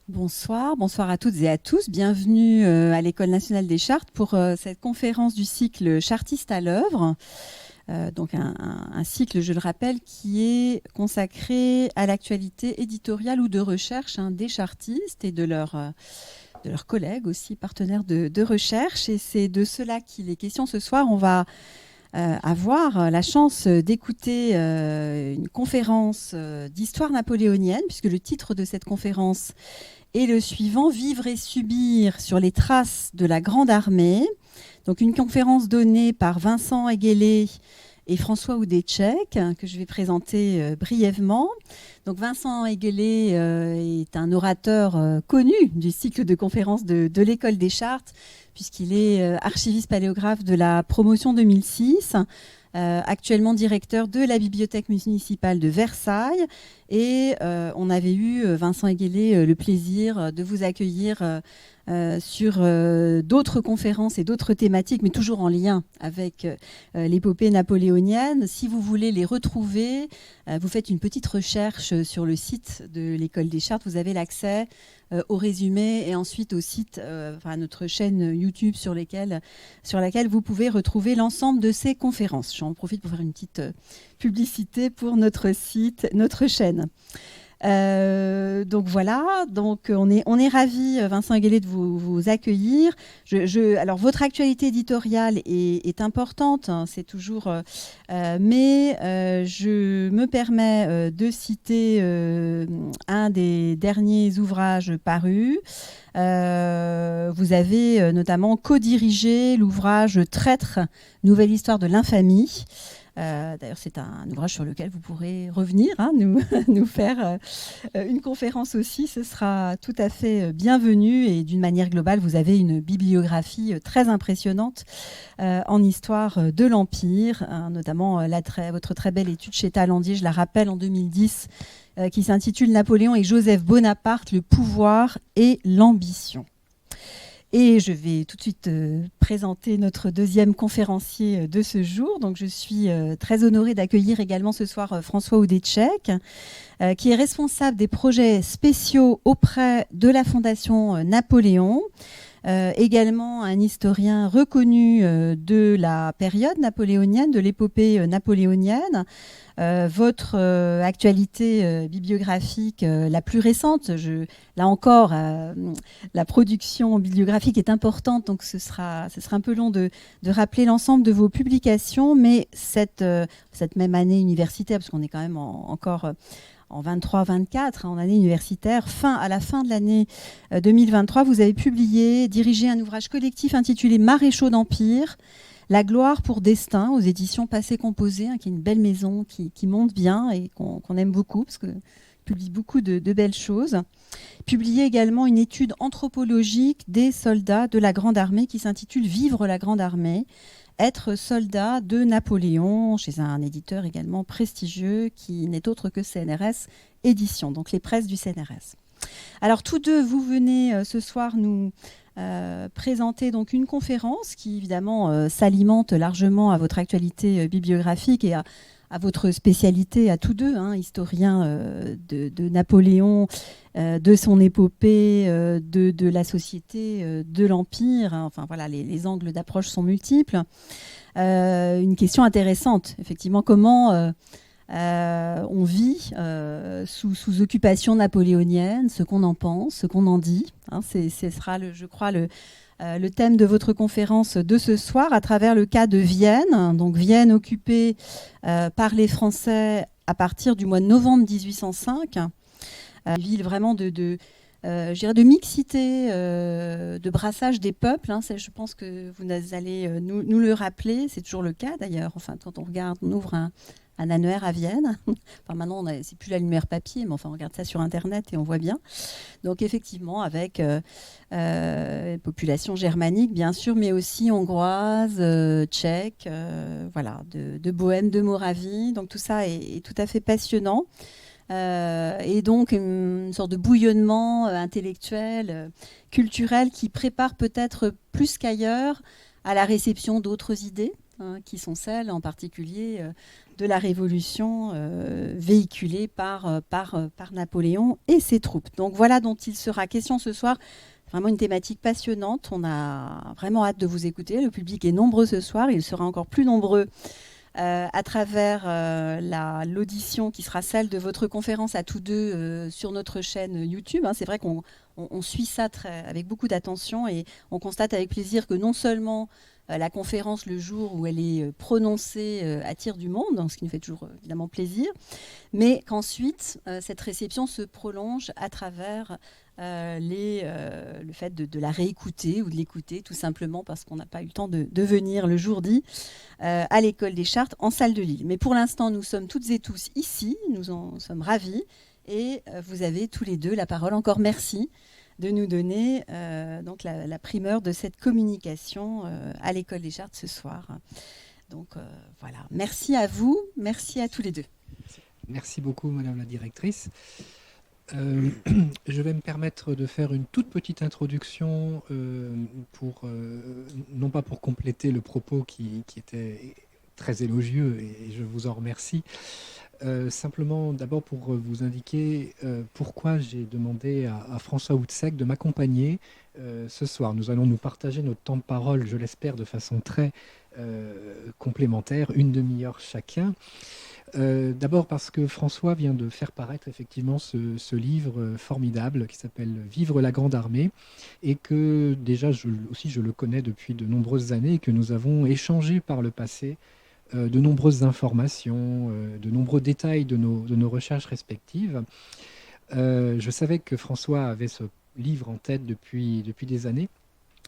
Bonsoir à toutes et à tous. Bienvenue à l'École nationale des chartes pour cette conférence du cycle Chartistes à l'œuvre. Donc un cycle, je le rappelle, qui est consacré à l'actualité éditoriale ou de recherche des chartistes et de leurs collègues aussi, partenaires de recherche. Et c'est de cela qu'il est question ce soir. On va avoir la chance d'écouter une conférence d'histoire napoléonienne, puisque le titre de cette conférence est le suivant: Vivre et subir sur les traces de la Grande Armée. Donc une conférence donnée par Vincent Eguélé et François Oudétchek, que je vais présenter brièvement. Donc Vincent Eguélé est un orateur connu du cycle de conférences de l'École des Chartes, puisqu'il est archiviste paléographe de la promotion 2006, actuellement directeur de la bibliothèque municipale de Versailles. Et on avait eu, Vincent Eguélé, le plaisir de vous accueillir sur d'autres conférences et d'autres thématiques, mais toujours en lien avec l'épopée napoléonienne. Si vous voulez les retrouver, vous faites une petite recherche sur le site de l'École des Chartes. Vous avez l'accès au résumé et ensuite au site, à notre chaîne YouTube sur laquelle vous pouvez retrouver l'ensemble de ces conférences. J'en profite pour faire une petite publicité pour notre site, notre chaîne. Donc voilà, donc on est ravis, Vincent Eguélé, de vous accueillir. Alors votre actualité éditoriale est importante, hein, c'est toujours, mais je me permets de citer un des derniers ouvrages parus. Vous avez notamment co-dirigé l'ouvrage Traître, nouvelle histoire de l'infamie. D'ailleurs, c'est un ouvrage sur lequel vous pourrez revenir, nous faire une conférence aussi. Ce sera tout à fait bienvenu. Et d'une manière globale, vous avez une bibliographie très impressionnante en histoire de l'Empire, notamment votre très belle étude chez Talandier, je la rappelle, en 2010, qui s'intitule Napoléon et Joseph Bonaparte, le pouvoir et l'ambition. Et je vais tout de suite présenter notre deuxième conférencier de ce jour. Donc, je suis très honorée d'accueillir également ce soir François Oudétchek, qui est responsable des projets spéciaux auprès de la Fondation Napoléon. Également un historien reconnu de la période napoléonienne, de l'épopée napoléonienne. Votre actualité bibliographique la plus récente, là encore, la production bibliographique est importante, donc ce sera un peu long de rappeler l'ensemble de vos publications, mais cette même année universitaire, parce qu'on est quand même encore en 23-24, en année universitaire, à la fin de l'année 2023, vous avez dirigé un ouvrage collectif intitulé Maréchaux d'Empire, La gloire pour destin, aux éditions Passé Composé, qui est une belle maison qui monte bien et qu'on aime beaucoup, parce que publie beaucoup de belles choses. Publié également une étude anthropologique des soldats de la Grande Armée qui s'intitule Vivre la Grande Armée, être soldat de Napoléon, chez un éditeur également prestigieux qui n'est autre que CNRS Éditions, donc les presses du CNRS. Alors tous deux, vous venez ce soir nous présenter donc une conférence qui évidemment s'alimente largement à votre actualité bibliographique et à votre spécialité à tous deux, historien de Napoléon, de son épopée, de la société, de l'Empire. Enfin voilà, les angles d'approche sont multiples. Une question intéressante, effectivement, comment on vit sous occupation napoléonienne, ce qu'on en pense, ce qu'on en dit. Ce sera, je crois, le thème de votre conférence de ce soir à travers le cas de Vienne. Donc Vienne occupée par les Français à partir du mois de novembre 1805. Une ville vraiment de mixité, de brassage des peuples. Je pense que vous allez nous le rappeler. C'est toujours le cas d'ailleurs. Enfin, quand on ouvre un annuaire à Vienne. Enfin, maintenant, c'est plus la lumière papier, mais enfin, on regarde ça sur Internet et on voit bien. Donc, effectivement, avec population germanique, bien sûr, mais aussi hongroise, tchèque, voilà, de Bohême, de Moravie. Donc, tout ça est tout à fait passionnant. Et donc, une sorte de bouillonnement intellectuel, culturel, qui prépare peut-être plus qu'ailleurs à la réception d'autres idées. hein, qui sont celles en particulier de la Révolution véhiculée par Napoléon et ses troupes. Donc voilà dont il sera question ce soir. Vraiment une thématique passionnante. On a vraiment hâte de vous écouter. Le public est nombreux ce soir. Il sera encore plus nombreux à travers l'audition qui sera celle de votre conférence à tous deux sur notre chaîne YouTube. Hein. C'est vrai qu'on suit ça avec beaucoup d'attention et on constate avec plaisir que non seulement la conférence, le jour où elle est prononcée, attire du monde, ce qui nous fait toujours évidemment plaisir, mais qu'ensuite, cette réception se prolonge à travers le fait de la réécouter ou de l'écouter, tout simplement parce qu'on n'a pas eu le temps de venir le jour dit à l'École des Chartes en salle de Lille. Mais pour l'instant, nous sommes toutes et tous ici, nous en sommes ravis, et vous avez tous les deux la parole. Encore merci de nous donner donc la primeur de cette communication à l'École des Chartes ce soir. Donc voilà, merci à vous, merci à tous les deux. Merci beaucoup, Madame la directrice. Je vais me permettre de faire une toute petite introduction, non pas pour compléter le propos qui était très élogieux, et je vous en remercie, simplement d'abord pour vous indiquer pourquoi j'ai demandé à François Houtsec de m'accompagner ce soir. Nous allons nous partager notre temps de parole, je l'espère, de façon très complémentaire, une demi-heure chacun. D'abord parce que François vient de faire paraître effectivement ce livre formidable qui s'appelle « Vivre la Grande Armée » et que déjà je le connais depuis de nombreuses années et que nous avons échangé par le passé de nombreuses informations, de nombreux détails de nos recherches respectives. Je savais que François avait ce livre en tête depuis des années.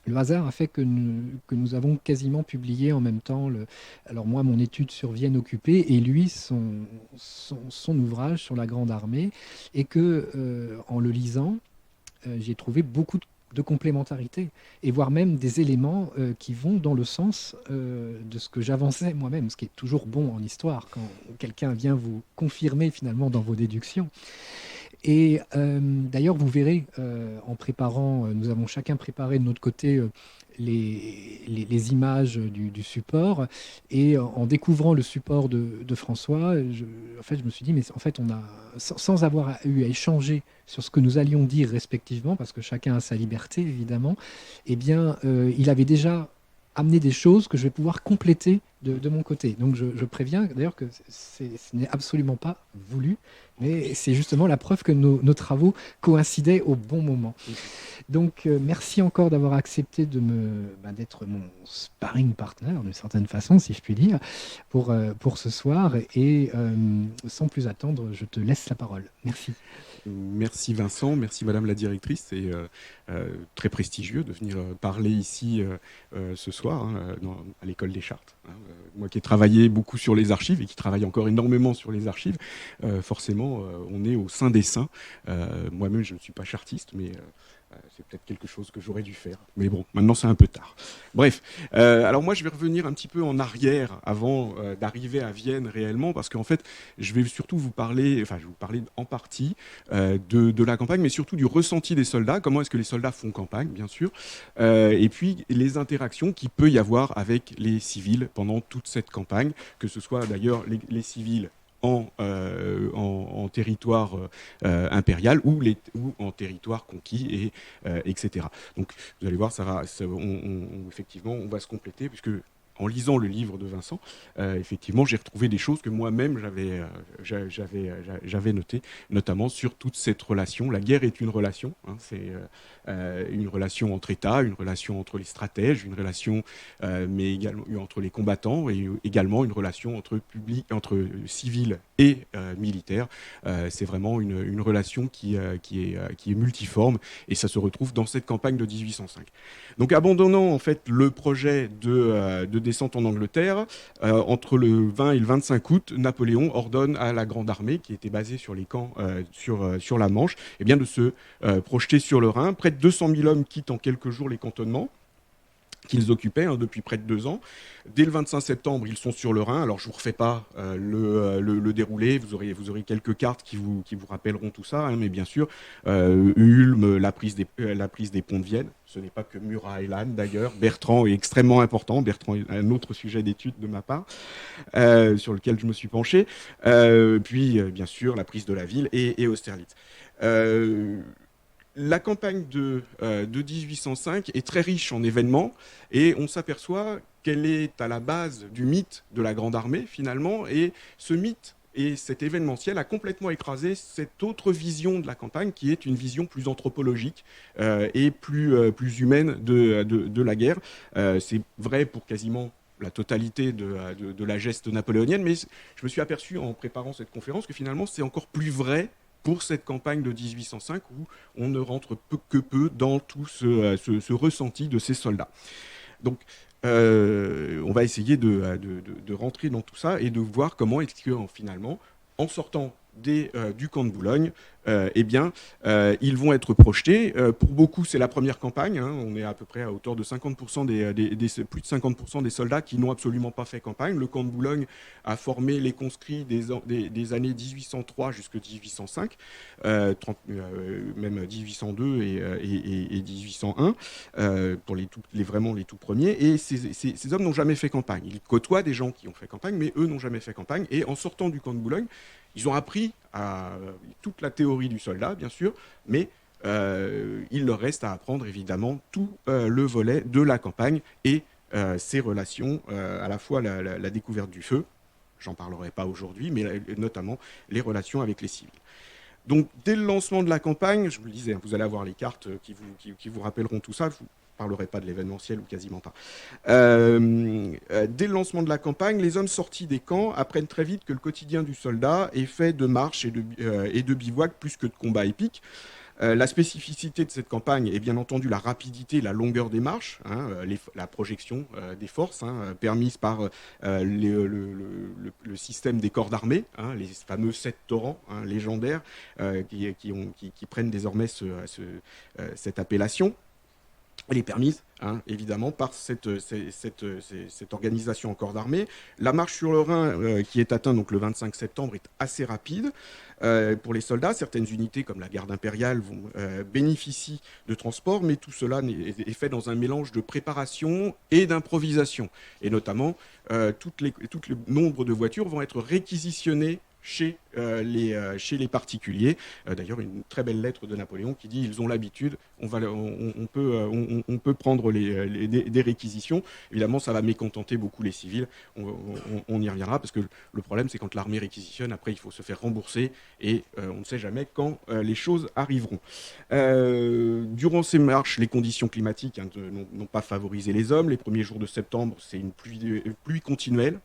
Le hasard a fait que nous avons quasiment publié en même temps, alors moi mon étude sur Vienne occupée et lui son ouvrage sur la Grande Armée, et que en le lisant, j'ai trouvé beaucoup de complémentarité, et voire même des éléments qui vont dans le sens de ce que j'avançais moi-même, ce qui est toujours bon en histoire, quand quelqu'un vient vous confirmer finalement dans vos déductions. Et d'ailleurs, vous verrez, en préparant, nous avons chacun préparé de notre côté les images du support, et en découvrant le support de François, je me suis dit, mais en fait, on a, sans avoir eu à échanger sur ce que nous allions dire respectivement, parce que chacun a sa liberté, évidemment, eh bien, il avait déjà amené des choses que je vais pouvoir compléter de mon côté. Donc je préviens d'ailleurs que ce n'est absolument pas voulu, mais c'est justement la preuve que nos travaux coïncidaient au bon moment. Donc merci encore d'avoir accepté d'être mon sparring partner, d'une certaine façon, si je puis dire, pour ce soir. Et sans plus attendre, je te laisse la parole. Merci. Merci Vincent, merci Madame la directrice. C'est très prestigieux de venir parler ici ce soir à l'École des Chartes. Moi qui ai travaillé beaucoup sur les archives et qui travaille encore énormément sur les archives, forcément on est au sein des saints. Moi-même je ne suis pas chartiste, mais c'est peut-être quelque chose que j'aurais dû faire. Mais bon, maintenant c'est un peu tard. Bref, alors moi je vais revenir un petit peu en arrière avant d'arriver à Vienne réellement, parce qu'en fait je vais surtout vous parler, je vais vous parler en partie de la campagne, mais surtout du ressenti des soldats, comment est-ce que les soldats font campagne, bien sûr, et puis les interactions qu'il peut y avoir avec les civils pendant toute cette campagne, que ce soit d'ailleurs les civils en territoire impérial ou en territoire conquis, etc. Donc vous allez voir, effectivement, on va se compléter, puisque en lisant le livre de Vincent, effectivement, j'ai retrouvé des choses que moi-même j'avais notées, notamment sur toute cette relation. La guerre est une relation, c'est une relation entre États, une relation entre les stratèges, une relation mais également entre les combattants, et également une relation entre civils et militaires. C'est vraiment une relation qui est multiforme, et ça se retrouve dans cette campagne de 1805. Donc abandonnant en fait le projet de descente en Angleterre, entre le 20 et le 25 août, Napoléon ordonne à la Grande Armée, qui était basée sur les camps sur la Manche, de se projeter sur le Rhin. Près de 200 000 hommes quittent en quelques jours les cantonnements. qu'ils occupaient depuis près de 2 ans. Dès le 25 septembre, ils sont sur le Rhin. Alors, je ne vous refais pas le déroulé. Vous aurez quelques cartes qui vous rappelleront tout ça. Mais bien sûr, Ulm, la prise des ponts de Vienne. Ce n'est pas que Murat et Lannes, d'ailleurs. Bertrand est extrêmement important. Bertrand est un autre sujet d'étude de ma part, sur lequel je me suis penché. Puis, bien sûr, la prise de la ville et Austerlitz. La campagne de 1805 est très riche en événements et on s'aperçoit qu'elle est à la base du mythe de la Grande Armée, finalement. Et ce mythe et cet événementiel a complètement écrasé cette autre vision de la campagne, qui est une vision plus anthropologique et plus humaine de la guerre. C'est vrai pour quasiment la totalité de la geste napoléonienne, mais je me suis aperçu en préparant cette conférence que finalement c'est encore plus vrai pour cette campagne de 1805 où on ne rentre que peu dans tout ce ressenti de ces soldats. Donc, on va essayer de rentrer dans tout ça et de voir comment est-ce que finalement, en sortant du camp de Boulogne, ils vont être projetés. Pour beaucoup, c'est la première campagne. On est à peu près à hauteur de 50% plus de 50% des soldats qui n'ont absolument pas fait campagne. Le camp de Boulogne a formé les conscrits des années 1803 jusqu'à 1805, même 1802 et 1801, pour vraiment les tout premiers. Et ces hommes n'ont jamais fait campagne. Ils côtoient des gens qui ont fait campagne, mais eux n'ont jamais fait campagne. Et en sortant du camp de Boulogne, ils ont appris toute la théorie du soldat, bien sûr, mais il leur reste à apprendre, évidemment, tout le volet de la campagne et ses relations, à la fois la découverte du feu, j'en parlerai pas aujourd'hui, mais notamment les relations avec les civils. Donc, dès le lancement de la campagne, je vous le disais, vous allez avoir les cartes qui vous rappelleront tout ça. Je ne parlerai pas de l'événementiel ou quasiment pas. Dès le lancement de la campagne, les hommes sortis des camps apprennent très vite que le quotidien du soldat est fait de marches et de bivouacs plus que de combats épiques. La spécificité de cette campagne est bien entendu la rapidité, la longueur des marches, la projection des forces permise par le système des corps d'armée, les fameux 7 torrents légendaires qui prennent désormais cette appellation. Elle est permise, évidemment, par cette organisation en corps d'armée. La marche sur le Rhin, qui est atteinte donc, le 25 septembre, est assez rapide. Pour les soldats, certaines unités, comme la garde impériale, bénéficient de transport, mais tout cela est fait dans un mélange de préparation et d'improvisation. Et notamment, tout le nombre de voitures vont être réquisitionnées chez les particuliers. D'ailleurs, une très belle lettre de Napoléon qui dit « Ils ont l'habitude, on peut prendre des réquisitions ». Évidemment, ça va mécontenter beaucoup les civils. On y reviendra parce que le problème, c'est quand l'armée réquisitionne, après, il faut se faire rembourser et on ne sait jamais quand les choses arriveront. Durant ces marches, les conditions climatiques n'ont pas favorisé les hommes. Les premiers jours de septembre, c'est une pluie continuelle.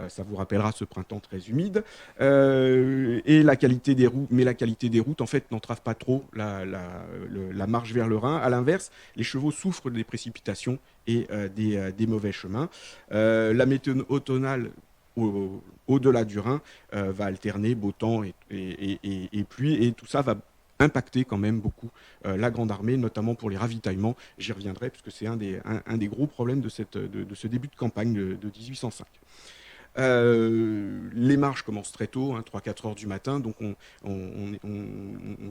Ça vous rappellera ce printemps très humide. Et la qualité des routes, en fait, n'entrave pas trop la marche vers le Rhin. À l'inverse, les chevaux souffrent des précipitations et des mauvais chemins. La météo automnale au-delà du Rhin va alterner beau temps et pluie, et tout ça va impacter quand même beaucoup la Grande Armée, notamment pour les ravitaillements. J'y reviendrai, puisque c'est un des gros problèmes de ce début de campagne de 1805. Les marches commencent très tôt, 3-4 heures du matin, donc on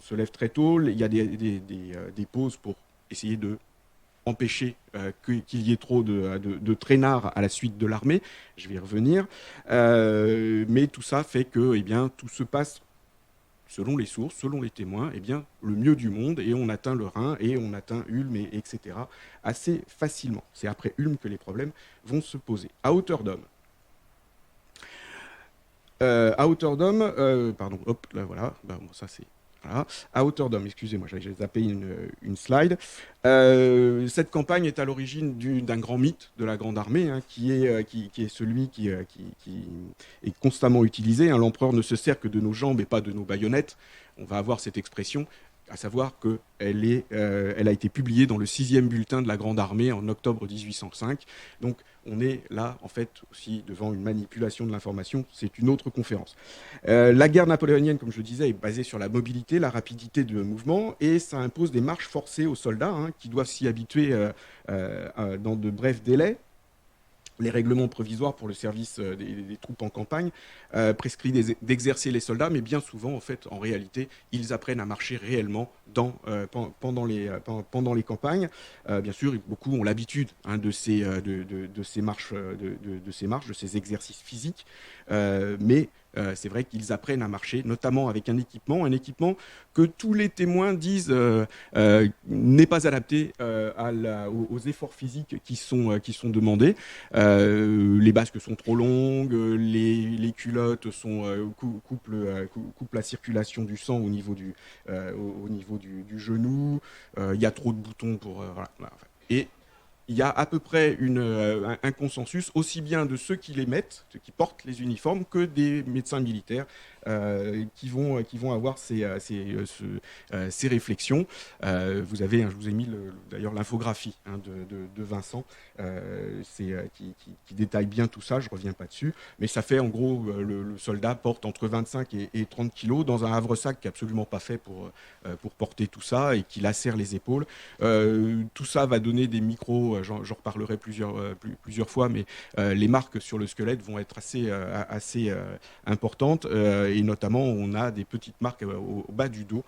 se lève très tôt. Il y a des pauses pour essayer de empêcher qu'il y ait trop de traînards à la suite de l'armée. Je vais y revenir. Mais tout ça fait que tout se passe selon les sources, selon les témoins, le mieux du monde, et on atteint le Rhin, et on atteint Ulm, etc., assez facilement. C'est après Ulm que les problèmes vont se poser. À hauteur d'homme. Pardon, hop, là, voilà, ça c'est... Voilà. À hauteur d'homme, excusez-moi, j'ai zappé une slide. Cette campagne est à l'origine d'un grand mythe de la Grande Armée, qui est celui qui est constamment utilisé. L'empereur ne se sert que de nos jambes et pas de nos baïonnettes. On va avoir cette expression. à savoir qu'elle elle a été publiée dans le 6e bulletin de la Grande Armée en octobre 1805. Donc on est là, en fait, aussi devant une manipulation de l'information. C'est une autre conférence. La guerre napoléonienne, comme je le disais, est basée sur la mobilité, la rapidité de mouvement, et ça impose des marches forcées aux soldats, qui doivent s'y habituer dans de brefs délais. Les règlements provisoires pour le service des troupes en campagne prescrivent d'exercer les soldats, mais bien souvent, en fait, en réalité, ils apprennent à marcher réellement pendant les campagnes. Bien sûr, beaucoup ont l'habitude de ces marches, de ces exercices physiques, mais c'est vrai qu'ils apprennent à marcher, notamment avec un équipement que tous les témoins disent n'est pas adapté aux efforts physiques qui sont demandés. Les basques sont trop longues, les culottes coupent la circulation du sang au niveau du genou, il y a trop de boutons pour... voilà. Et il y a à peu près un consensus, aussi bien de ceux qui les mettent, ceux qui portent les uniformes, que des médecins militaires qui vont avoir ces réflexions. Vous avez, je vous ai mis d'ailleurs l'infographie de Vincent qui détaille bien tout ça, je ne reviens pas dessus, mais ça fait en gros, le soldat porte entre 25 et 30 kilos dans un havresac qui n'est absolument pas fait pour porter tout ça et qui lacère les épaules. Tout ça va donner des micros, j'en reparlerai plusieurs fois, mais les marques sur le squelette vont être assez importantes, et notamment on a des petites marques au bas du dos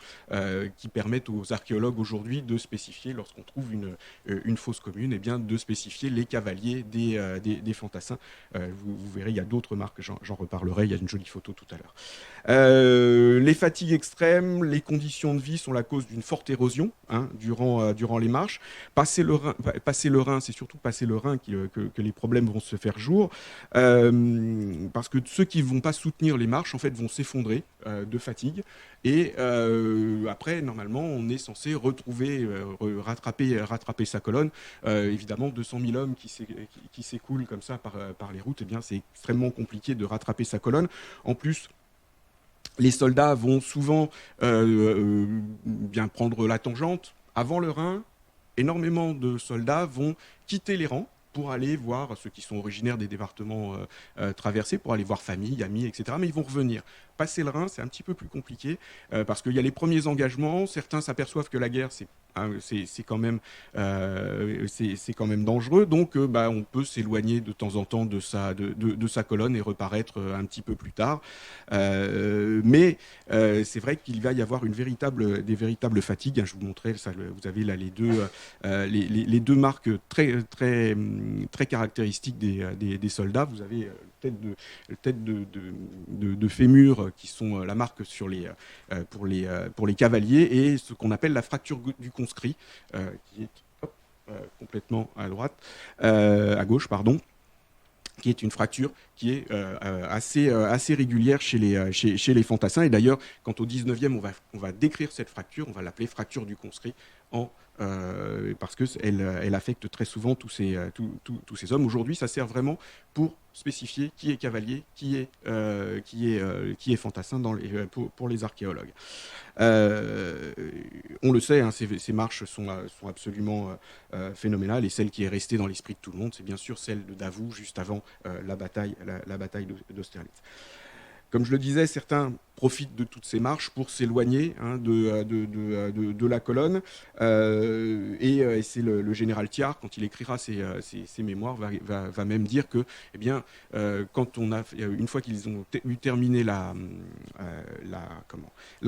qui permettent aux archéologues aujourd'hui de spécifier, lorsqu'on trouve une fosse commune, et bien de spécifier les cavaliers des fantassins. Vous verrez, il y a d'autres marques, j'en reparlerai, il y a une jolie photo tout à l'heure. Les fatigues extrêmes, les conditions de vie sont la cause d'une forte érosion durant les marches. Passer le Rhin, c'est surtout passer le Rhin que les problèmes vont se faire jour, parce que ceux qui ne vont pas soutenir les marches, en fait, vont s'effondrer de fatigue. Et après, normalement, on est censé rattraper sa colonne. Évidemment, 200 000 hommes qui s'écoulent comme ça par les routes, eh bien, c'est extrêmement compliqué de rattraper sa colonne. En plus, les soldats vont souvent bien prendre la tangente. Avant le Rhin, énormément de soldats vont quitter les rangs pour aller voir ceux qui sont originaires des départements traversés, pour aller voir famille, amis, etc. Mais ils vont revenir. Passer le Rhin, c'est un petit peu plus compliqué parce qu'il y a les premiers engagements. Certains s'aperçoivent que la guerre, c'est quand même dangereux. Donc, on peut s'éloigner de temps en temps de sa colonne et reparaître un petit peu plus tard. Mais c'est vrai qu'il va y avoir des véritables fatigues. Je vous montrais, ça, vous avez là les deux marques très caractéristiques des soldats. Vous avez tête de fémur qui sont la marque pour les cavaliers, et ce qu'on appelle la fracture du conscrit qui est complètement à gauche, pardon, qui est une fracture qui est assez régulière chez les fantassins. Et d'ailleurs, quand au 19e, on va décrire cette fracture, on va l'appeler fracture du conscrit, parce qu'elle affecte très souvent tous ces hommes. Aujourd'hui, ça sert vraiment pour spécifier qui est cavalier, qui est fantassin pour les archéologues. On le sait, ces marches sont absolument phénoménales, et celle qui est restée dans l'esprit de tout le monde, c'est bien sûr celle de Davout, juste avant la bataille d'Austerlitz. Comme je le disais, certains profitent de toutes ces marches pour s'éloigner de la colonne. Et c'est le général Thiard, quand il écrira ses mémoires, va même dire que, une fois qu'ils ont eu terminé la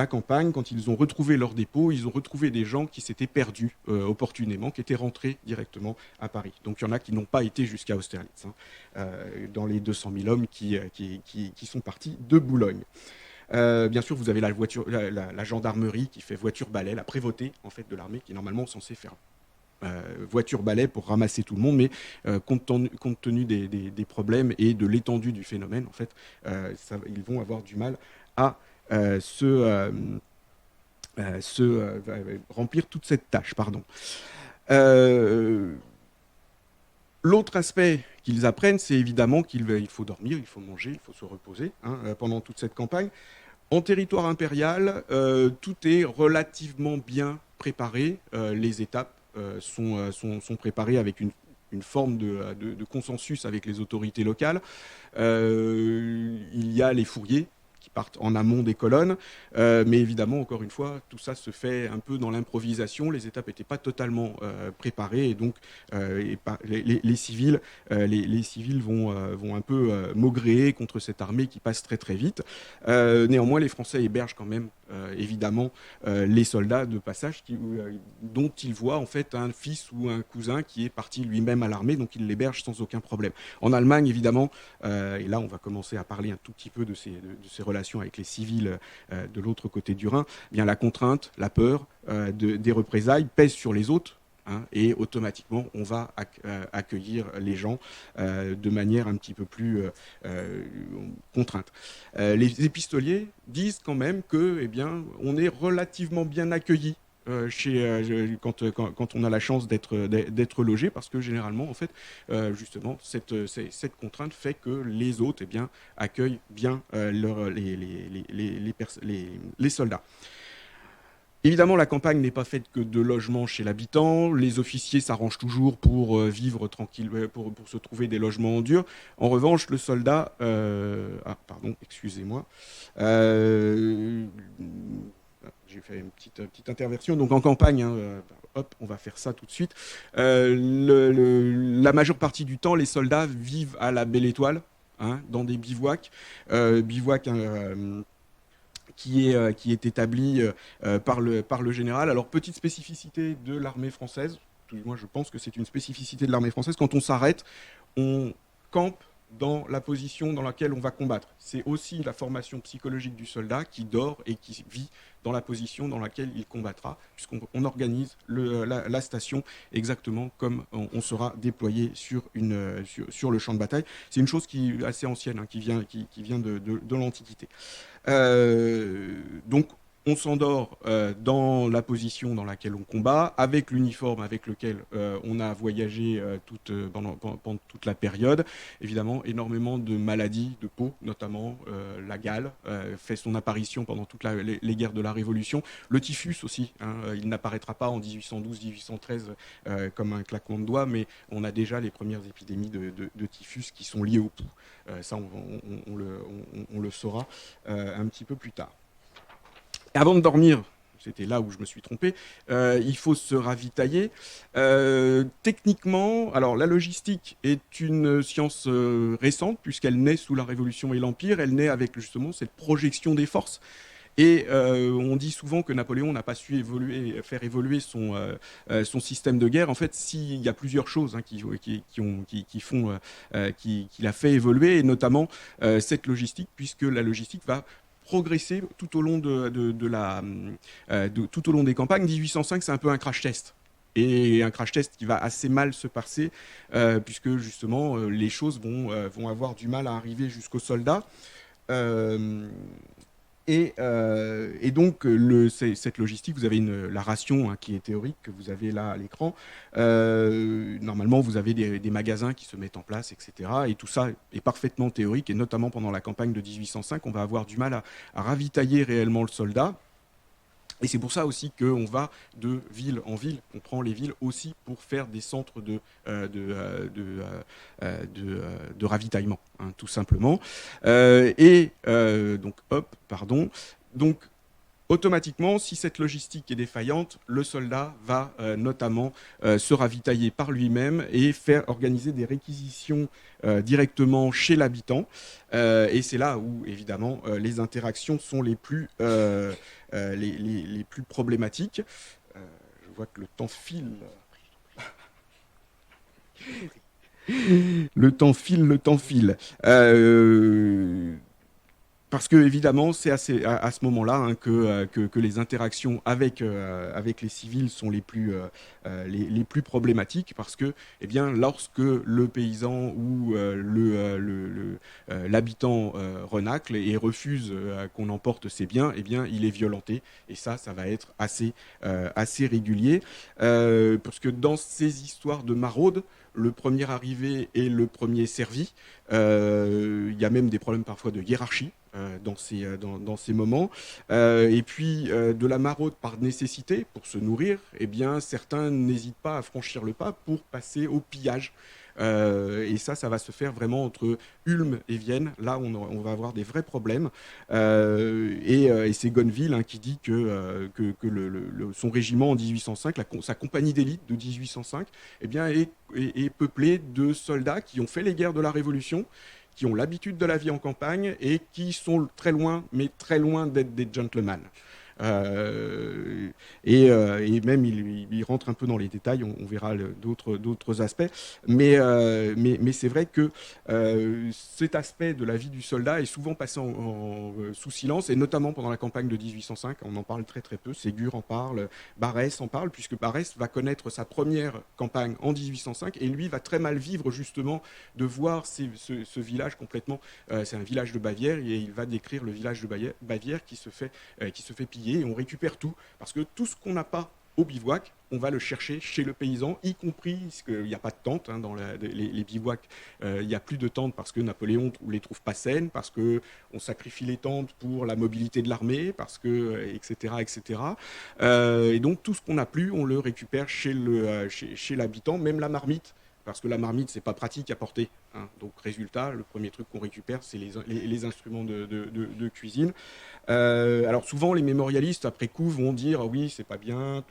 campagne, quand ils ont retrouvé leur dépôt, ils ont retrouvé des gens qui s'étaient perdus opportunément, qui étaient rentrés directement à Paris. Donc il y en a qui n'ont pas été jusqu'à Austerlitz, dans les 200 000 hommes qui sont partis de Boulogne. Bien sûr, vous avez la gendarmerie qui fait voiture-balai, la prévôté en fait de l'armée, qui est normalement censée faire voiture-balai pour ramasser tout le monde, mais compte tenu des problèmes et de l'étendue du phénomène, en fait, ils vont avoir du mal à remplir toute cette tâche. L'autre aspect qu'ils apprennent, c'est évidemment qu'il faut dormir, il faut manger, il faut se reposer pendant toute cette campagne. En territoire impérial, tout est relativement bien préparé. Les étapes sont préparées avec une forme de consensus avec les autorités locales. Il y a les fourriers qui partent en amont des colonnes, mais évidemment, encore une fois, tout ça se fait un peu dans l'improvisation. Les étapes n'étaient pas totalement préparées, et donc les civils vont un peu maugréer contre cette armée qui passe très très vite. Néanmoins, les Français hébergent quand même évidemment les soldats de passage dont ils voient en fait un fils ou un cousin qui est parti lui-même à l'armée, donc ils l'hébergent sans aucun problème. En Allemagne, évidemment, et là on va commencer à parler un tout petit peu de ces relations avec les civils de l'autre côté du Rhin, eh bien la contrainte, la peur des représailles pèse sur les autres. Et automatiquement, on va accueillir les gens de manière un petit peu plus contrainte. Les épistoliers disent quand même que, eh bien, on est relativement bien accueillis quand on a la chance d'être logé, parce que généralement, en fait, justement, cette contrainte fait que les hôtes, eh bien, accueillent bien les soldats. Évidemment, la campagne n'est pas faite que de logements chez l'habitant. Les officiers s'arrangent toujours pour vivre tranquille, pour se trouver des logements en dur. En revanche, le soldat... pardon, excusez-moi. J'ai fait une petite interversion. Donc en campagne, hop, on va faire ça tout de suite. La majeure partie du temps, les soldats vivent à la Belle Étoile, dans des bivouacs. Qui est établi par le général. Alors, petite spécificité de l'armée française, moi je pense que c'est une spécificité de l'armée française, quand on s'arrête, on campe dans la position dans laquelle on va combattre. C'est aussi la formation psychologique du soldat qui dort et qui vit dans la position dans laquelle il combattra, puisqu'on organise la station exactement comme on sera déployé sur le champ de bataille. C'est une chose qui est assez ancienne, qui vient de l'Antiquité. Donc, on s'endort dans la position dans laquelle on combat, avec l'uniforme avec lequel on a voyagé pendant toute la période. Évidemment, énormément de maladies de peau, notamment la gale, fait son apparition pendant toutes les guerres de la Révolution. Le typhus aussi, il n'apparaîtra pas en 1812-1813 comme un claquement de doigts, mais on a déjà les premières épidémies de typhus qui sont liées au pouls. Ça, on le saura un petit peu plus tard. Avant de dormir, c'était là où je me suis trompé, il faut se ravitailler. Techniquement, alors la logistique est une science récente, puisqu'elle naît sous la Révolution et l'Empire. Elle naît avec justement cette projection des forces. Et on dit souvent que Napoléon n'a pas su faire évoluer son système de guerre. En fait, il y a plusieurs choses qui l'a fait évoluer, et notamment cette logistique, puisque la logistique va progresser tout au long tout au long des campagnes. 1805, c'est un peu un crash test. Et un crash test qui va assez mal se passer, puisque justement, les choses vont avoir du mal à arriver jusqu'aux soldats. Et donc, cette logistique, vous avez la ration qui est théorique, que vous avez là à l'écran. Normalement, vous avez des magasins qui se mettent en place, etc. Et tout ça est parfaitement théorique, et notamment pendant la campagne de 1805, on va avoir du mal à ravitailler réellement le soldat. Et c'est pour ça aussi qu'on va de ville en ville, on prend les villes aussi pour faire des centres de ravitaillement, tout simplement. Donc, automatiquement, si cette logistique est défaillante, le soldat va notamment se ravitailler par lui-même et faire organiser des réquisitions directement chez l'habitant. Et c'est là où, évidemment, les interactions sont les plus problématiques. Je vois que le temps file. Le temps file. Parce que, évidemment, c'est à ce moment-là que les interactions avec les civils sont les plus problématiques, parce que, eh bien, lorsque le paysan ou l'habitant renacle et refuse qu'on emporte ses biens, eh bien, il est violenté. Et ça va être assez régulier. Parce que dans ces histoires de maraude, le premier arrivé est le premier servi. Il y a même des problèmes parfois de hiérarchie. dans ces moments. Et puis, de la maraude par nécessité, pour se nourrir, eh bien, certains n'hésitent pas à franchir le pas pour passer au pillage. Et ça va se faire vraiment entre Ulm et Vienne. Là, on va avoir des vrais problèmes. Et c'est Gonneville qui dit que son régiment en 1805, sa compagnie d'élite de 1805, eh bien, est peuplée de soldats qui ont fait les guerres de la Révolution, qui ont l'habitude de la vie en campagne et qui sont très loin, mais très loin d'être des gentlemen. Et même il rentre un peu dans les détails, on verra d'autres aspects, mais c'est vrai que cet aspect de la vie du soldat est souvent passé sous silence, et notamment pendant la campagne de 1805, on en parle très très peu. Ségur en parle, Barès en parle, puisque Barès va connaître sa première campagne en 1805, et lui va très mal vivre justement de voir ce village complètement, c'est un village de Bavière, et il va décrire le village de Bavière qui se fait piller, et on récupère tout, parce que tout ce qu'on n'a pas au bivouac, on va le chercher chez le paysan, y compris, parce qu'il n'y a pas de tente dans les bivouacs, il n'y a plus de tentes parce que Napoléon ne les trouve pas saines, parce qu'on sacrifie les tentes pour la mobilité de l'armée, parce que, etc. etc. Et donc tout ce qu'on n'a plus, on le récupère chez l'habitant, même la marmite, parce que la marmite, c'est pas pratique à porter. Donc résultat, le premier truc qu'on récupère, c'est les instruments de cuisine. Alors souvent, les mémorialistes, après coup, vont dire ah oui, c'est pas bien,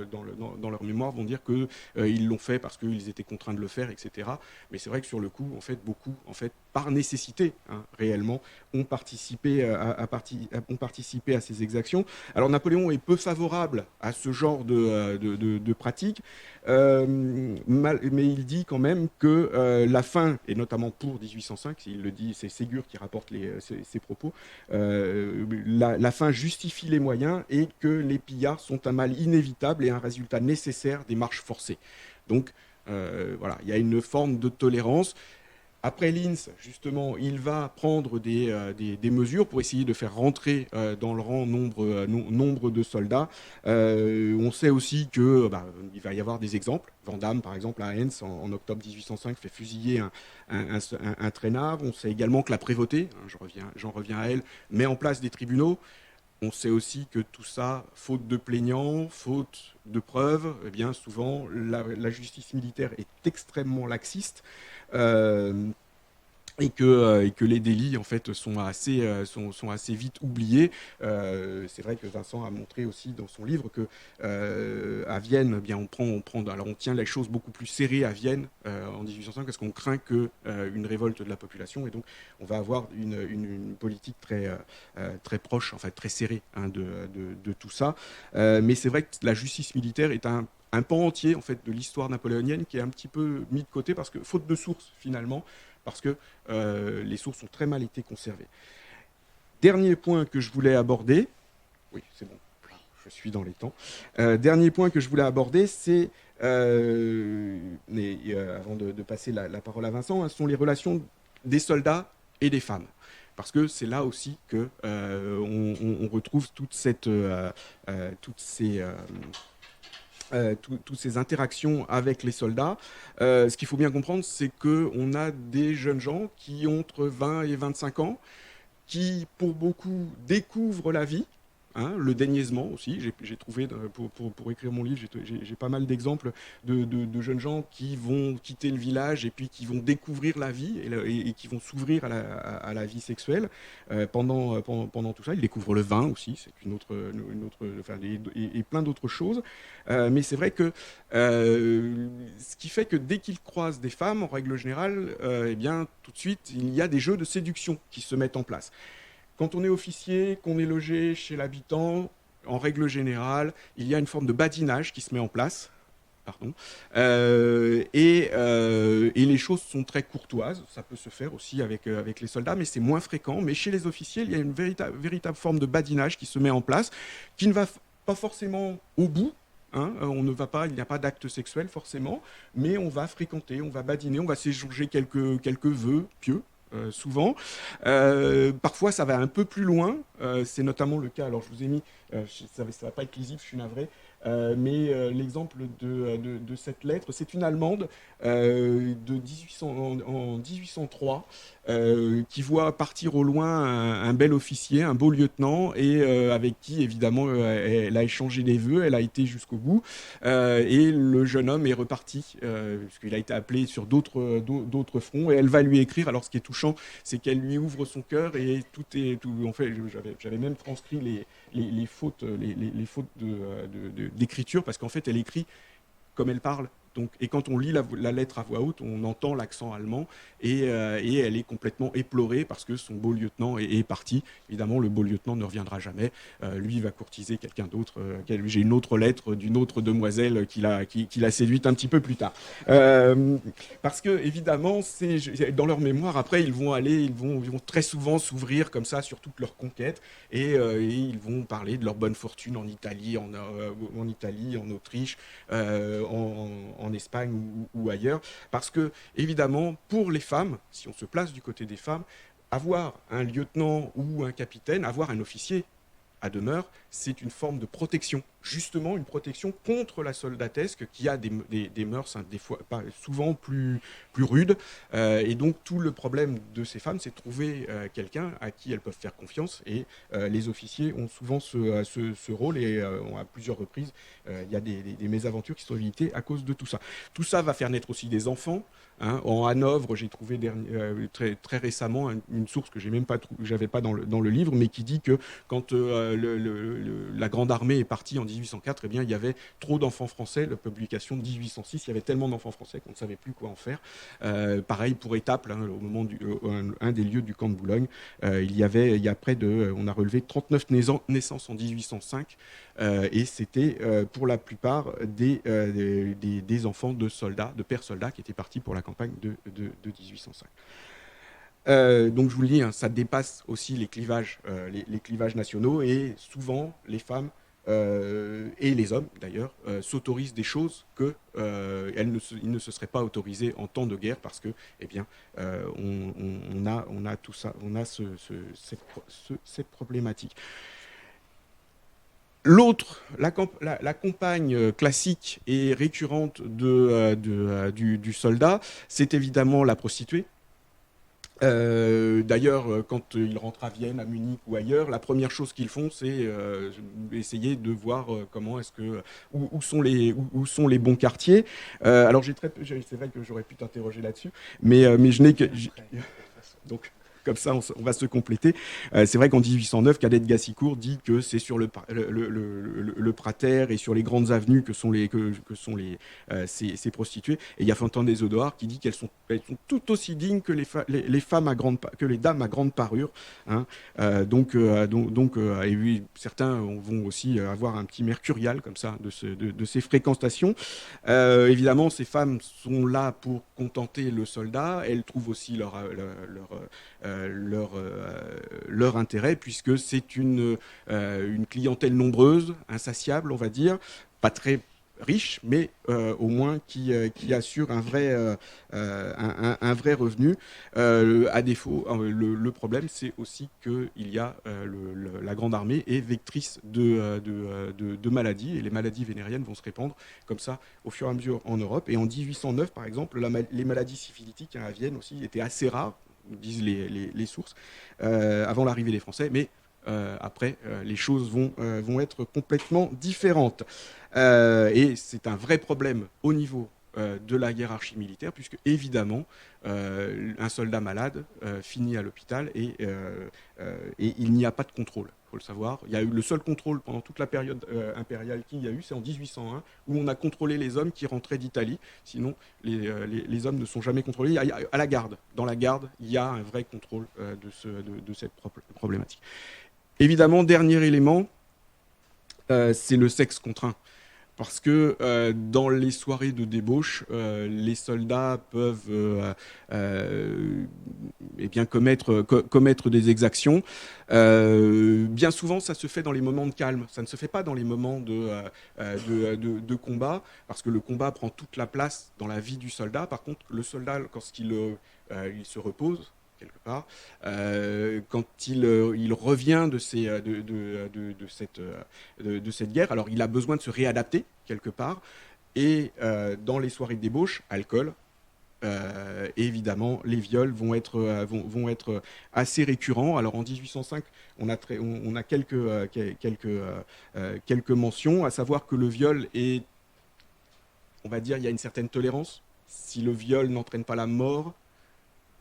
dans leur mémoire, vont dire qu'ils l'ont fait parce qu'ils étaient contraints de le faire, etc. Mais c'est vrai que sur le coup, en fait, beaucoup, par nécessité, réellement, ont participé à ces exactions. Alors Napoléon est peu favorable à ce genre de pratiques, mais il dit quand même que la fin, et notamment pour 1805, il le dit, c'est Ségur qui rapporte ses propos, la fin justifie les moyens et que les pillards sont un mal inévitable et un résultat nécessaire des marches forcées. Donc voilà, il y a une forme de tolérance. Après Linz, justement, il va prendre des mesures pour essayer de faire rentrer dans le rang nombre de soldats. On sait aussi qu'il va y avoir des exemples. Vandamme, par exemple, à Hens, en octobre 1805, fait fusiller un traînard. On sait également que la prévôté, j'en reviens à elle, met en place des tribunaux. On sait aussi que tout ça, faute de plaignants, faute de preuves, eh bien souvent la justice militaire est extrêmement laxiste. Et que les délits en fait sont assez vite oubliés. C'est vrai que Vincent a montré aussi dans son livre que à Vienne, eh bien on tient les choses beaucoup plus serrées à Vienne en 1805 parce qu'on craint une révolte de la population, et donc on va avoir une politique très proche, en fait très serrée de tout ça. Mais c'est vrai que la justice militaire est un pan entier en fait de l'histoire napoléonienne qui est un petit peu mis de côté parce que faute de sources finalement, parce que les sources ont très mal été conservées. Dernier point que je voulais aborder, oui c'est bon, je suis dans les temps. Dernier point que je voulais aborder, c'est, avant de passer la parole à Vincent, sont les relations des soldats et des femmes. Parce que c'est là aussi qu'on retrouve toutes ces interactions avec les soldats. Ce qu'il faut bien comprendre, c'est qu'on a des jeunes gens qui ont entre 20 et 25 ans, qui, pour beaucoup, découvrent la vie, le déniaisement aussi. J'ai trouvé, pour écrire mon livre, j'ai pas mal d'exemples de jeunes gens qui vont quitter le village et puis qui vont découvrir la vie et qui vont s'ouvrir à la vie sexuelle pendant tout ça. Ils découvrent le vin aussi, c'est une autre et plein d'autres choses. Mais c'est vrai que ce qui fait que dès qu'ils croisent des femmes, en règle générale, eh bien, tout de suite, il y a des jeux de séduction qui se mettent en place. Quand on est officier, qu'on est logé chez l'habitant, en règle générale, il y a une forme de badinage qui se met en place. Pardon. Et les choses sont très courtoises. Ça peut se faire aussi avec les soldats, mais c'est moins fréquent. Mais chez les officiers, il y a une véritable forme de badinage qui se met en place, qui ne va pas forcément au bout. On ne va pas, il n'y a pas d'acte sexuel forcément, mais on va fréquenter, on va badiner, on va s'échanger quelques vœux pieux. Souvent. Parfois, ça va un peu plus loin. C'est notamment le cas, alors je vous ai mis, ça ne va pas être lisible, je suis navré, mais l'exemple de cette lettre, c'est une Allemande en 1803 qui voit partir au loin un bel officier, un beau lieutenant, et avec qui, évidemment, elle a échangé des vœux, elle a été jusqu'au bout, et le jeune homme est reparti, puisqu'il a été appelé sur d'autres fronts, et elle va lui écrire. Alors, ce qui est touchant, c'est qu'elle lui ouvre son cœur, et en fait, j'avais même transcrit les fautes, les fautes d'écriture, parce qu'en fait, elle écrit comme elle parle. Donc, et quand on lit la lettre à voix haute, on entend l'accent allemand, et elle est complètement éplorée parce que son beau lieutenant est parti. Évidemment, le beau lieutenant ne reviendra jamais. Lui va courtiser quelqu'un d'autre. J'ai une autre lettre d'une autre demoiselle qui l'a séduite un petit peu plus tard. Parce que, évidemment, dans leur mémoire, après, ils vont très souvent s'ouvrir comme ça sur toutes leurs conquêtes, et ils vont parler de leur bonne fortune en Italie, en Autriche, en Espagne ou ailleurs, parce que, évidemment, pour les femmes, si on se place du côté des femmes, avoir un lieutenant ou un capitaine, avoir un officier à demeure, c'est une forme de protection, justement une protection contre la soldatesque qui a des mœurs, des fois, souvent plus rudes, et donc tout le problème de ces femmes, c'est de trouver quelqu'un à qui elles peuvent faire confiance, et les officiers ont souvent ce rôle, et à plusieurs reprises, il y a des mésaventures qui sont évitées à cause de tout ça. Tout ça va faire naître aussi des enfants. En Hanovre, j'ai trouvé très récemment une source que j'avais pas dans le livre, mais qui dit que quand la Grande Armée est partie en 1804, eh bien, il y avait trop d'enfants français. La publication de 1806, il y avait tellement d'enfants français qu'on ne savait plus quoi en faire. Pareil pour Étaples, au moment un des lieux du camp de Boulogne, on a relevé 39 naissances en 1805, et c'était pour la plupart des enfants de soldats, de pères soldats qui étaient partis pour la campagne de 1805. Donc je vous le dis, ça dépasse aussi les clivages nationaux, et souvent les femmes et les hommes d'ailleurs s'autorisent des choses que ils ne se seraient pas autorisés en temps de guerre, parce que on a tout ça, on a cette problématique. L'autre, la compagne classique et récurrente du soldat, c'est évidemment la prostituée. D'ailleurs, quand ils rentrent à Vienne, à Munich ou ailleurs, la première chose qu'ils font, c'est essayer de voir où sont les bons quartiers. Alors c'est vrai que j'aurais pu t'interroger là-dessus, mais je n'ai que donc. Comme ça, on va se compléter. C'est vrai qu'en 1809, Cadet de Gassicourt dit que c'est sur le Prater et sur les grandes avenues que sont ces prostituées. Et il y a Fontaine des Odoirs qui dit qu'elles sont tout aussi dignes que les dames à grande parure. Et oui, certains vont aussi avoir un petit mercurial comme ça de ces fréquentations. Évidemment, ces femmes sont là pour contenter le soldat. Elles trouvent aussi leur intérêt, puisque c'est une clientèle nombreuse, insatiable, on va dire, pas très riche, mais au moins qui assure un vrai revenu. À défaut, le problème, c'est aussi qu'il y a la Grande Armée est vectrice de maladies, et les maladies vénériennes vont se répandre comme ça au fur et à mesure en Europe. Et en 1809, par exemple, les maladies syphilitiques à Vienne aussi étaient assez rares, disent les sources, avant l'arrivée des Français, mais après, les choses vont être complètement différentes. Et c'est un vrai problème au niveau de la hiérarchie militaire, puisque évidemment, un soldat malade finit à l'hôpital, et il n'y a pas de contrôle. Il faut le savoir. Il y a eu le seul contrôle pendant toute la période impériale qu'il y a eu, c'est en 1801, où on a contrôlé les hommes qui rentraient d'Italie. Sinon, les hommes ne sont jamais contrôlés. À la garde, dans la garde, il y a un vrai contrôle de cette problématique. Évidemment, dernier élément, c'est le sexe contraint. Parce que dans les soirées de débauche, les soldats peuvent commettre des exactions. Bien souvent, ça se fait dans les moments de calme. Ça ne se fait pas dans les moments de combat, parce que le combat prend toute la place dans la vie du soldat. Par contre, le soldat, lorsqu'il se repose, quelque part, quand il revient de cette guerre, alors il a besoin de se réadapter quelque part, et dans les soirées de débauche, alcool, et évidemment, les viols vont être assez récurrents. Alors en 1805, on a quelques mentions, à savoir que le viol est, on va dire, il y a une certaine tolérance. Si le viol n'entraîne pas la mort,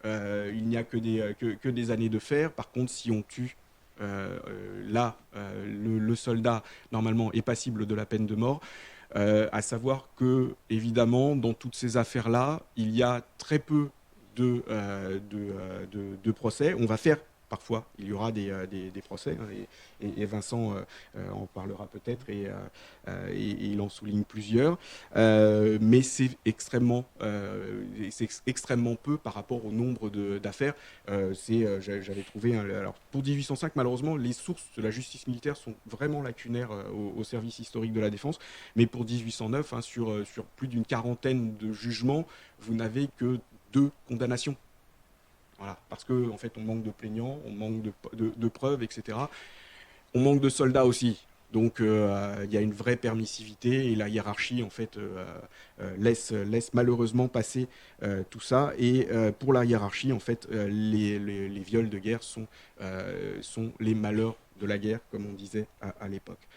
il n'y a que des années de fer. Par contre, si on tue, le soldat, normalement, est passible de la peine de mort. À savoir que, évidemment, dans toutes ces affaires-là, il y a très peu de procès. On va faire, parfois, il y aura des procès, hein, et Vincent en parlera peut-être, et il en souligne plusieurs. Mais c'est extrêmement peu par rapport au nombre d'affaires. J'avais trouvé... alors, pour 1805, malheureusement, les sources de la justice militaire sont vraiment lacunaires au service historique de la défense. Mais pour 1809, hein, sur plus d'une quarantaine de jugements, vous n'avez que 2 condamnations. Voilà, parce qu'en fait, on manque de plaignants, on manque de preuves, etc. On manque de soldats aussi. Donc, il y a une vraie permissivité et la hiérarchie, en fait, laisse malheureusement passer tout ça. Et pour la hiérarchie, en fait, les viols de guerre sont les malheurs de la guerre, comme on disait à l'époque.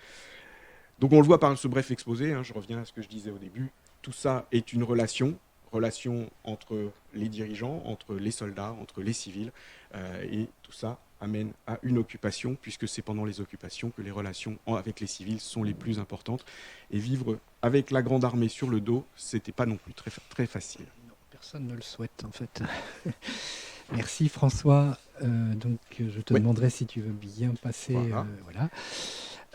Donc, on le voit par ce bref exposé, hein, je reviens à ce que je disais au début. Tout ça est une relation entre les dirigeants, entre les soldats, entre les civils, et tout ça amène à une occupation, puisque c'est pendant les occupations que les relations avec les civils sont les plus importantes. Et vivre avec la grande armée sur le dos, c'était pas non plus très, très facile. Non, personne ne le souhaite, en fait. Merci François. Donc je te demanderai si tu veux bien passer. Voilà.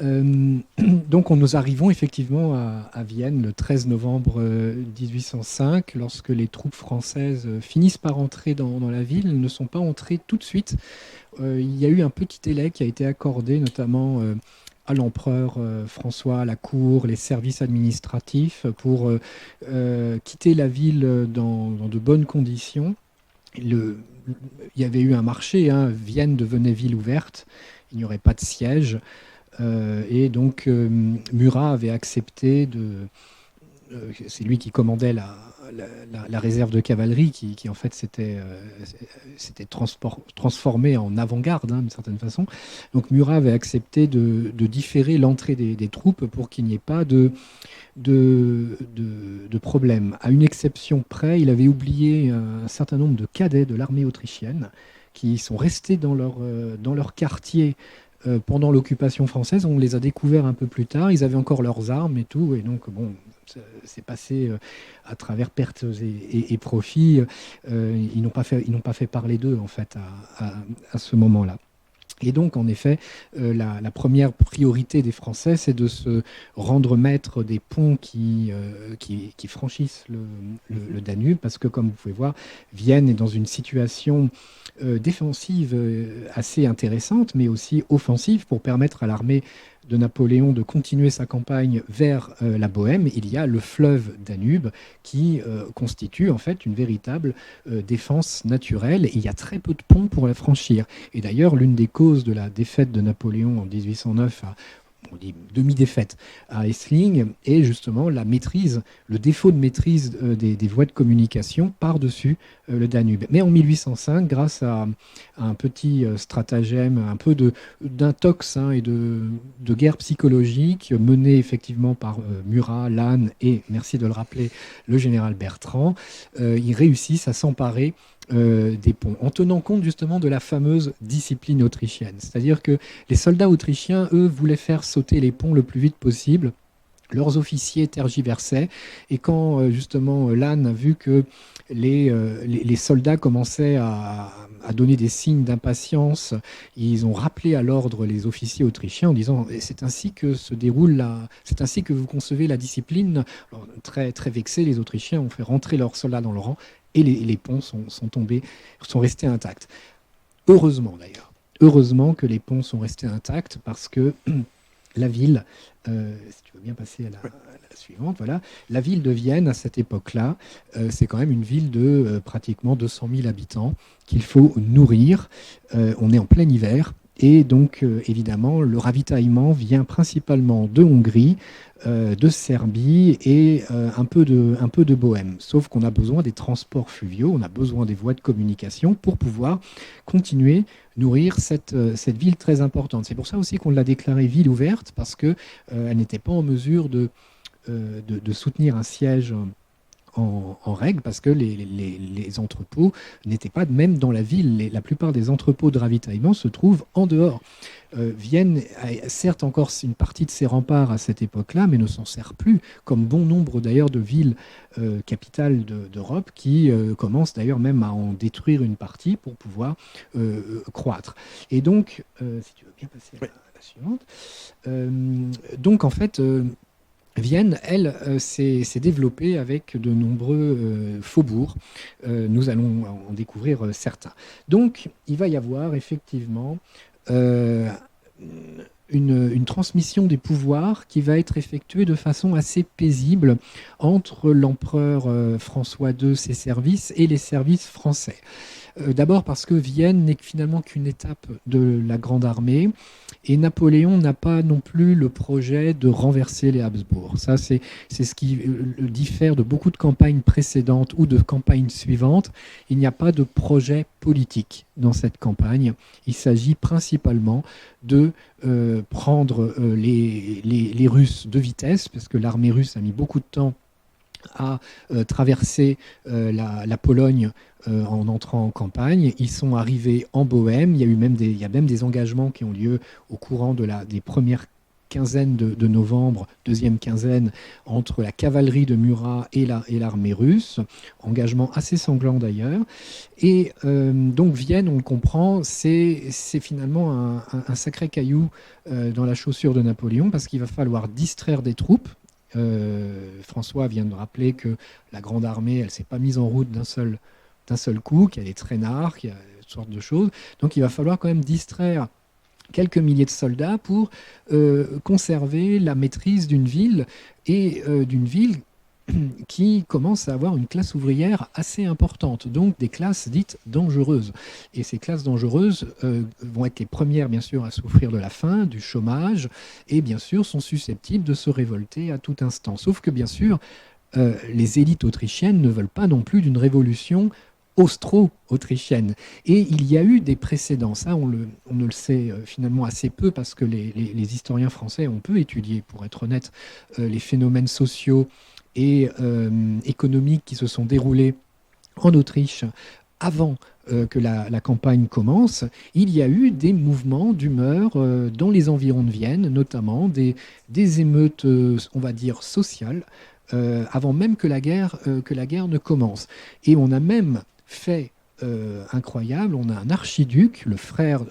Donc nous arrivons effectivement à Vienne le 13 novembre 1805, lorsque les troupes françaises finissent par entrer dans la ville. Elles ne sont pas entrées tout de suite. Il y a eu un petit délai qui a été accordé notamment à l'empereur François, à la cour, les services administratifs, pour quitter la ville dans de bonnes conditions. Il y avait eu un marché, hein, Vienne devenait ville ouverte, il n'y aurait pas de siège. Et donc Murat avait accepté c'est lui qui commandait la réserve de cavalerie qui en fait s'était transformée en avant-garde, hein, d'une certaine façon. Donc Murat avait accepté de différer l'entrée des troupes pour qu'il n'y ait pas de problème. À une exception près, il avait oublié un certain nombre de cadets de l'armée autrichienne qui sont restés dans leur quartier pendant l'occupation française. On les a découverts un peu plus tard. Ils avaient encore leurs armes et tout. Et donc, bon, c'est passé à travers pertes et profits. Ils n'ont pas fait parler d'eux, en fait, à ce moment-là. Et donc, en effet, la première priorité des Français, c'est de se rendre maître des ponts qui franchissent le Danube, parce que, comme vous pouvez voir, Vienne est dans une situation défensive assez intéressante, mais aussi offensive pour permettre à l'armée de Napoléon de continuer sa campagne vers la Bohême. Il y a le fleuve Danube qui constitue en fait une véritable défense naturelle, et il y a très peu de ponts pour la franchir. Et d'ailleurs, l'une des causes de la défaite de Napoléon en 1809 on dit demi-défaite à Essling, est justement la maîtrise, le défaut de maîtrise des voies de communication par-dessus le Danube. Mais en 1805, grâce à un petit stratagème, un peu d'intox et de guerre psychologique menée effectivement par Murat, Lannes et, merci de le rappeler, le général Bertrand, ils réussissent à s'emparer des ponts, en tenant compte justement de la fameuse discipline autrichienne. C'est-à-dire que les soldats autrichiens, eux, voulaient faire sauter les ponts le plus vite possible. Leurs officiers tergiversaient, et quand justement Lannes a vu que les soldats commençaient à donner des signes d'impatience, ils ont rappelé à l'ordre les officiers autrichiens en disant « c'est ainsi que se déroule c'est ainsi que vous concevez la discipline ». Alors, très, très vexés, les Autrichiens ont fait rentrer leurs soldats dans le rang, et les ponts sont restés intacts. Heureusement d'ailleurs. Heureusement que les ponts sont restés intacts, parce que la ville, si tu veux bien passer à la suivante, voilà, la ville de Vienne à cette époque-là, c'est quand même une ville de pratiquement 200 000 habitants qu'il faut nourrir. On est en plein hiver. Et donc, évidemment, le ravitaillement vient principalement de Hongrie, de Serbie et un peu de Bohême. Sauf qu'on a besoin des transports fluviaux, on a besoin des voies de communication pour pouvoir continuer nourrir cette ville très importante. C'est pour ça aussi qu'on l'a déclarée ville ouverte, parce qu'elle n'était pas en mesure de soutenir un siège en règle, parce que les entrepôts n'étaient pas même dans la ville. La plupart des entrepôts de ravitaillement se trouvent en dehors. Vienne a certes encore une partie de ses remparts à cette époque-là, mais ne s'en sert plus, comme bon nombre d'ailleurs de villes capitales d'Europe qui commencent d'ailleurs même à en détruire une partie pour pouvoir croître. Et donc, si tu veux bien passer à la suivante, donc en fait, Vienne, elle, s'est développée avec de nombreux faubourgs. Nous allons en découvrir certains. Donc, il va y avoir effectivement une transmission des pouvoirs qui va être effectuée de façon assez paisible entre l'empereur François II, ses services, et les services français. D'abord parce que Vienne n'est finalement qu'une étape de la Grande Armée, et Napoléon n'a pas non plus le projet de renverser les Habsbourg. Ça, c'est ce qui le diffère de beaucoup de campagnes précédentes ou de campagnes suivantes. Il n'y a pas de projet politique dans cette campagne. Il s'agit principalement de prendre les Russes de vitesse, parce que l'armée russe a mis beaucoup de temps à traverser la Pologne en entrant en campagne. Ils sont arrivés en Bohême. Il y a même des engagements qui ont lieu au courant des premières quinzaines de novembre, deuxième quinzaine, entre la cavalerie de Murat et l'armée russe. Engagement assez sanglant d'ailleurs. Et donc Vienne, on le comprend, c'est finalement un sacré caillou dans la chaussure de Napoléon, parce qu'il va falloir distraire des troupes. François vient de rappeler que la Grande Armée, elle ne s'est pas mise en route d'un seul coup, qu'il y a des traînards, qu'il y a toutes sortes de choses. Donc il va falloir quand même distraire quelques milliers de soldats pour conserver la maîtrise d'une ville, et d'une ville qui commence à avoir une classe ouvrière assez importante, donc des classes dites dangereuses. Et ces classes dangereuses vont être les premières, bien sûr, à souffrir de la faim, du chômage, et bien sûr sont susceptibles de se révolter à tout instant. Sauf que, bien sûr, les élites autrichiennes ne veulent pas non plus d'une révolution austro-autrichienne. Et il y a eu des précédents. Ça, on ne le sait finalement assez peu, parce que les historiens français ont peu étudié, pour être honnête, les phénomènes sociaux et économiques qui se sont déroulés en Autriche avant que la campagne commence. Il y a eu des mouvements d'humeur dans les environs de Vienne, notamment des émeutes, on va dire, sociales, avant même que la guerre ne commence. Et on a même fait incroyable, on a un archiduc,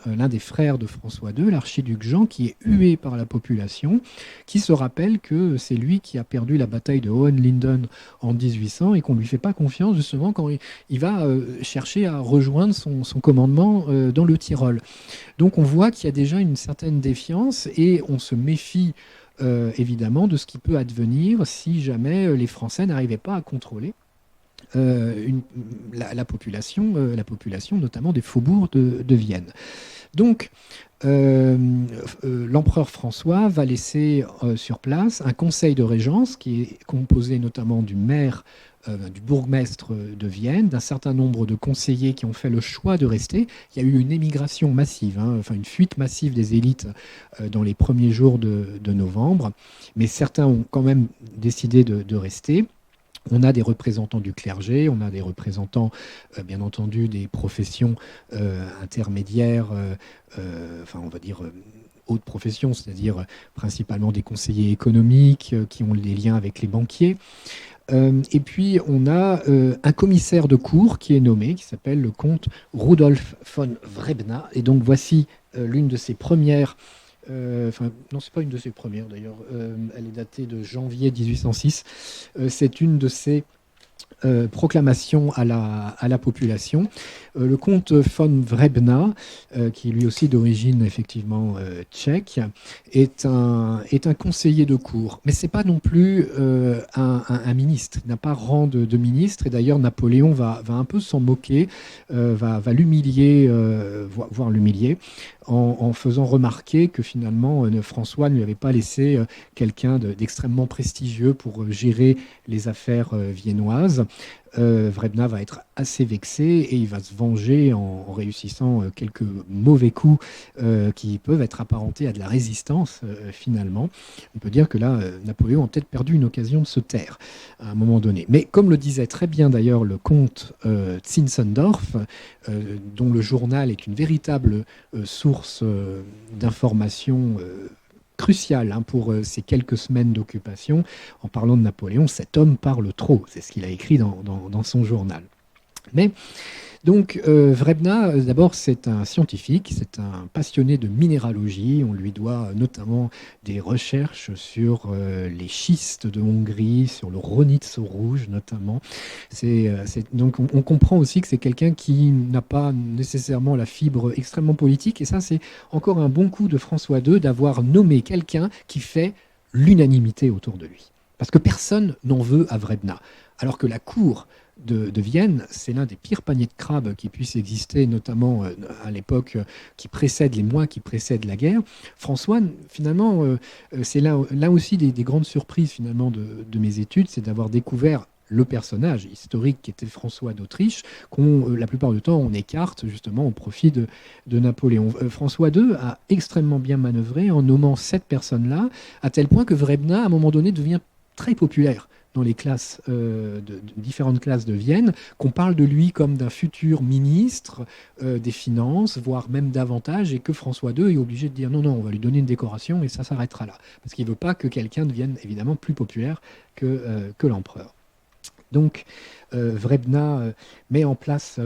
l'un des frères de François II, l'archiduc Jean, qui est hué par la population, qui se rappelle que c'est lui qui a perdu la bataille de Hohenlinden en 1800, et qu'on ne lui fait pas confiance justement quand il va chercher à rejoindre son commandement dans le Tyrol. Donc on voit qu'il y a déjà une certaine défiance, et on se méfie évidemment de ce qui peut advenir si jamais les Français n'arrivaient pas à contrôler la population, notamment des faubourgs de Vienne. Donc, l'empereur François va laisser sur place un conseil de régence qui est composé notamment du maire, du bourgmestre de Vienne, d'un certain nombre de conseillers qui ont fait le choix de rester. Il y a eu une émigration massive, une fuite massive des élites dans les premiers jours de novembre, mais certains ont quand même décidé de rester. On a des représentants du clergé, on a des représentants, bien entendu, des professions intermédiaires, on va dire haute profession, c'est-à-dire principalement des conseillers économiques qui ont des liens avec les banquiers. Et puis, on a un commissaire de cour qui est nommé, qui s'appelle le comte Rudolf von Wrebna. Et donc, voici l'une de ses premières... non, c'est pas une de ses premières d'ailleurs. Elle est datée de janvier 1806. C'est une de ses proclamation à la population. Le comte von Wrebna, qui est lui aussi d'origine effectivement tchèque, est un conseiller de cour. Mais ce n'est pas non plus un ministre. Il n'a pas rang de ministre. Et d'ailleurs, Napoléon va un peu s'en moquer, va l'humilier, voire l'humilier, en faisant remarquer que finalement François ne lui avait pas laissé quelqu'un d'extrêmement prestigieux pour gérer les affaires viennoises. Wrebna va être assez vexé et il va se venger en réussissant quelques mauvais coups qui peuvent être apparentés à de la résistance finalement. On peut dire que là, Napoléon a peut-être perdu une occasion de se taire à un moment donné. Mais comme le disait très bien d'ailleurs le comte Zinzendorf, dont le journal est une véritable source d'informations crucial pour ces quelques semaines d'occupation. En parlant de Napoléon, cet homme parle trop. C'est ce qu'il a écrit dans son journal. Mais donc, Wrebna, d'abord, c'est un scientifique, c'est un passionné de minéralogie. On lui doit notamment des recherches sur les schistes de Hongrie, sur le ronitz rouge notamment. Donc, on comprend aussi que c'est quelqu'un qui n'a pas nécessairement la fibre extrêmement politique. Et ça, c'est encore un bon coup de François II d'avoir nommé quelqu'un qui fait l'unanimité autour de lui. Parce que personne n'en veut à Wrebna. Alors que la cour de Vienne, c'est l'un des pires paniers de crabes qui puissent exister, notamment à l'époque les mois qui précèdent la guerre. François, finalement, c'est là aussi des grandes surprises finalement de mes études, c'est d'avoir découvert le personnage historique qui était François d'Autriche, la plupart du temps on écarte justement au profit de Napoléon. François II a extrêmement bien manœuvré en nommant cette personne-là, à tel point que Wrebna, à un moment donné, devient très populaire dans les classes, différentes classes de Vienne, qu'on parle de lui comme d'un futur ministre des Finances, voire même davantage, et que François II est obligé de dire non, on va lui donner une décoration et ça s'arrêtera là. Parce qu'il ne veut pas que quelqu'un devienne évidemment plus populaire que l'empereur. Donc, Wrebna met en place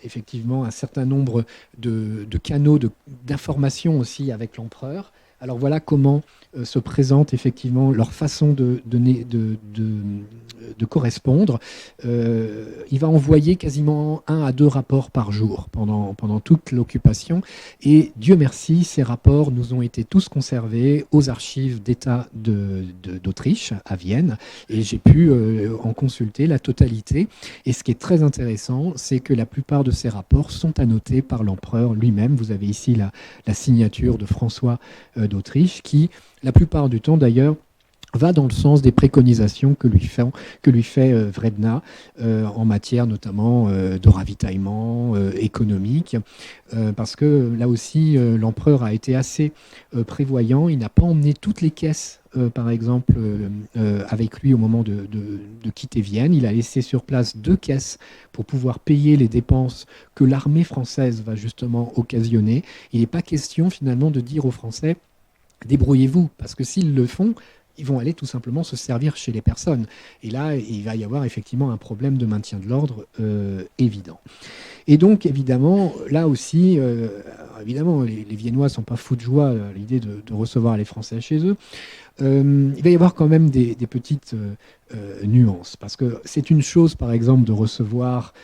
effectivement un certain nombre de canaux d'information aussi avec l'empereur. Alors voilà comment se présente effectivement leur façon de correspondre. Il va envoyer quasiment 1 à 2 rapports par jour pendant toute l'occupation. Et Dieu merci, ces rapports nous ont été tous conservés aux archives d'État d'Autriche à Vienne. Et j'ai pu en consulter la totalité. Et ce qui est très intéressant, c'est que la plupart de ces rapports sont annotés par l'empereur lui-même. Vous avez ici la signature de François d'Autriche qui, la plupart du temps d'ailleurs, va dans le sens des préconisations que lui fait Wrebna en matière notamment de ravitaillement économique, parce que là aussi l'empereur a été assez prévoyant. Il n'a pas emmené toutes les caisses par exemple avec lui au moment de quitter Vienne. Il a laissé sur place 2 caisses pour pouvoir payer les dépenses que l'armée française va justement occasionner. Il n'est pas question finalement de dire aux Français débrouillez-vous, parce que s'ils le font, ils vont aller tout simplement se servir chez les personnes. Et là, il va y avoir effectivement un problème de maintien de l'ordre évident. Et donc, évidemment, là aussi, évidemment, les Viennois ne sont pas fous de joie à l'idée de recevoir les Français chez eux. Il va y avoir quand même des petites nuances, parce que c'est une chose, par exemple, de recevoir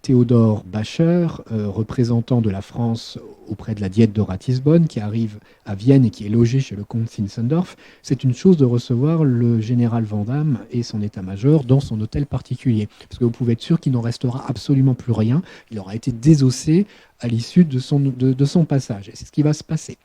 Théodore Bacher, représentant de la France auprès de la Diète de Ratisbonne, qui arrive à Vienne et qui est logé chez le comte Zinzendorf. C'est une chose de recevoir le général Vandamme et son état-major dans son hôtel particulier, parce que vous pouvez être sûr qu'il n'en restera absolument plus rien. Il aura été désossé à l'issue de son passage, et c'est ce qui va se passer.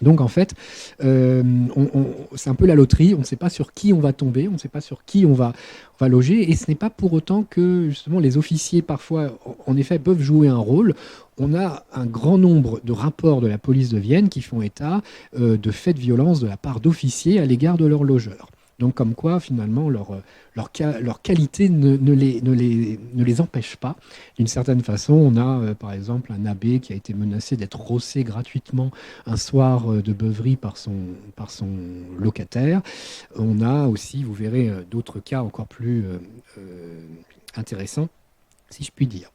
Donc en fait, c'est un peu la loterie, on ne sait pas sur qui on va tomber, on ne sait pas sur qui on va loger, et ce n'est pas pour autant que justement les officiers parfois, en effet, peuvent jouer un rôle. On a un grand nombre de rapports de la police de Vienne qui font état de faits de violence de la part d'officiers à l'égard de leurs logeurs. Donc comme quoi, finalement, leur qualité ne les empêche pas. D'une certaine façon, on a par exemple un abbé qui a été menacé d'être rossé gratuitement un soir de beuverie par son locataire. On a aussi, vous verrez, d'autres cas encore plus intéressants, si je puis dire.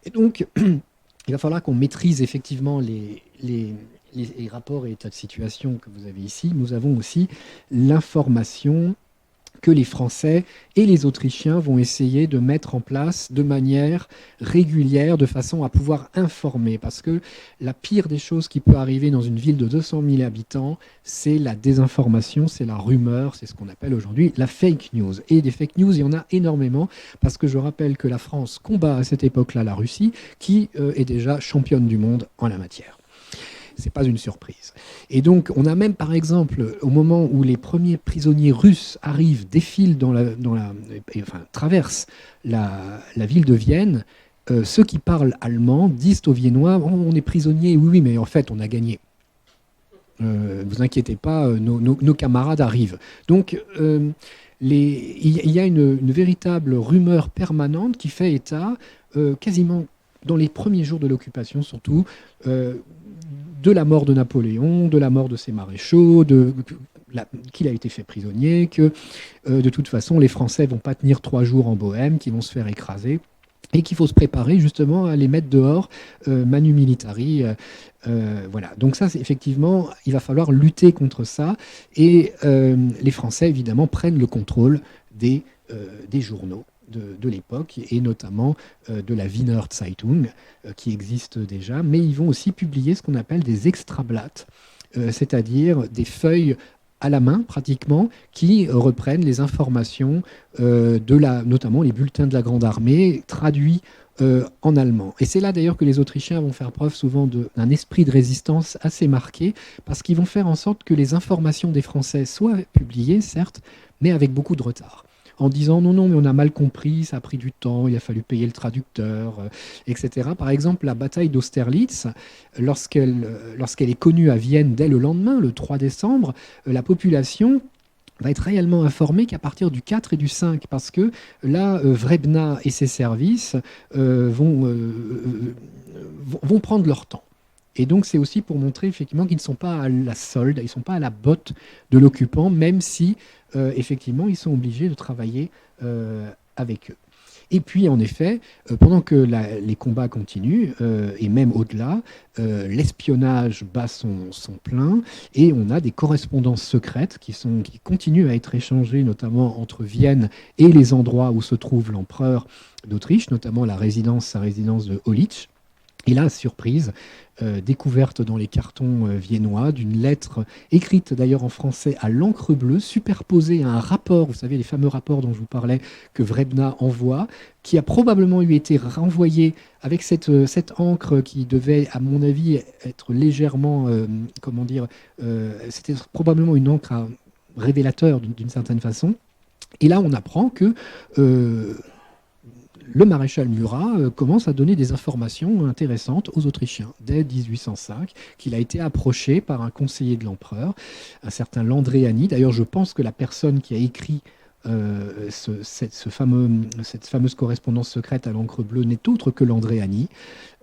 Et donc, il va falloir qu'on maîtrise effectivement les rapports et états de situation que vous avez ici. Nous avons aussi l'information que les Français et les Autrichiens vont essayer de mettre en place de manière régulière, de façon à pouvoir informer. Parce que la pire des choses qui peut arriver dans une ville de 200 000 habitants, c'est la désinformation, c'est la rumeur, c'est ce qu'on appelle aujourd'hui la fake news. Et des fake news, il y en a énormément, parce que je rappelle que la France combat à cette époque-là la Russie, qui est déjà championne du monde en la matière. C'est pas une surprise. Et donc, on a même, par exemple, au moment où les premiers prisonniers russes arrivent, défilent traversent la ville de Vienne, ceux qui parlent allemand disent aux Viennois, oh, on est prisonniers, oui, mais en fait, on a gagné. Vous inquiétez pas, nos camarades arrivent. Donc, il y a une véritable rumeur permanente qui fait état, quasiment dans les premiers jours de l'occupation surtout, de la mort de Napoléon, de la mort de ses maréchaux, qu'il a été fait prisonnier, que de toute façon les Français vont pas tenir 3 jours en Bohême, qu'ils vont se faire écraser, et qu'il faut se préparer justement à les mettre dehors, manu militari. Voilà. Donc ça, effectivement, il va falloir lutter contre ça, et les Français, évidemment, prennent le contrôle des journaux de l'époque, et notamment de la Wiener Zeitung, qui existe déjà, mais ils vont aussi publier ce qu'on appelle des Extrablatt, c'est-à-dire des feuilles à la main, pratiquement, qui reprennent les informations, notamment les bulletins de la Grande Armée, traduits en allemand. Et c'est là d'ailleurs que les Autrichiens vont faire preuve souvent d'un esprit de résistance assez marqué, parce qu'ils vont faire en sorte que les informations des Français soient publiées, certes, mais avec beaucoup de retard, en disant non, mais on a mal compris, ça a pris du temps, il a fallu payer le traducteur, etc. Par exemple, la bataille d'Austerlitz, lorsqu'elle est connue à Vienne dès le lendemain, le 3 décembre, la population va être réellement informée qu'à partir du 4 et du 5, parce que là, Wrebna et ses services vont prendre leur temps. Et donc, c'est aussi pour montrer effectivement qu'ils ne sont pas à la solde, ils ne sont pas à la botte de l'occupant, même si, effectivement, ils sont obligés de travailler avec eux. Et puis, en effet, pendant que les combats continuent, et même au-delà, l'espionnage bat son plein, et on a des correspondances secrètes qui continuent à être échangées, notamment entre Vienne et les endroits où se trouve l'empereur d'Autriche, notamment sa résidence de Holich. Et là, surprise, découverte dans les cartons viennois d'une lettre écrite d'ailleurs en français à l'encre bleue, superposée à un rapport, vous savez, les fameux rapports dont je vous parlais, que Wrebna envoie, qui a probablement lui été renvoyé avec cette encre qui devait, à mon avis, être légèrement, c'était probablement une encre révélateur d'une certaine façon. Et là, on apprend que le maréchal Murat commence à donner des informations intéressantes aux Autrichiens dès 1805, qu'il a été approché par un conseiller de l'empereur, un certain Landréani. D'ailleurs, je pense que la personne qui a écrit cette fameuse correspondance secrète à l'encre bleue n'est autre que Landréani,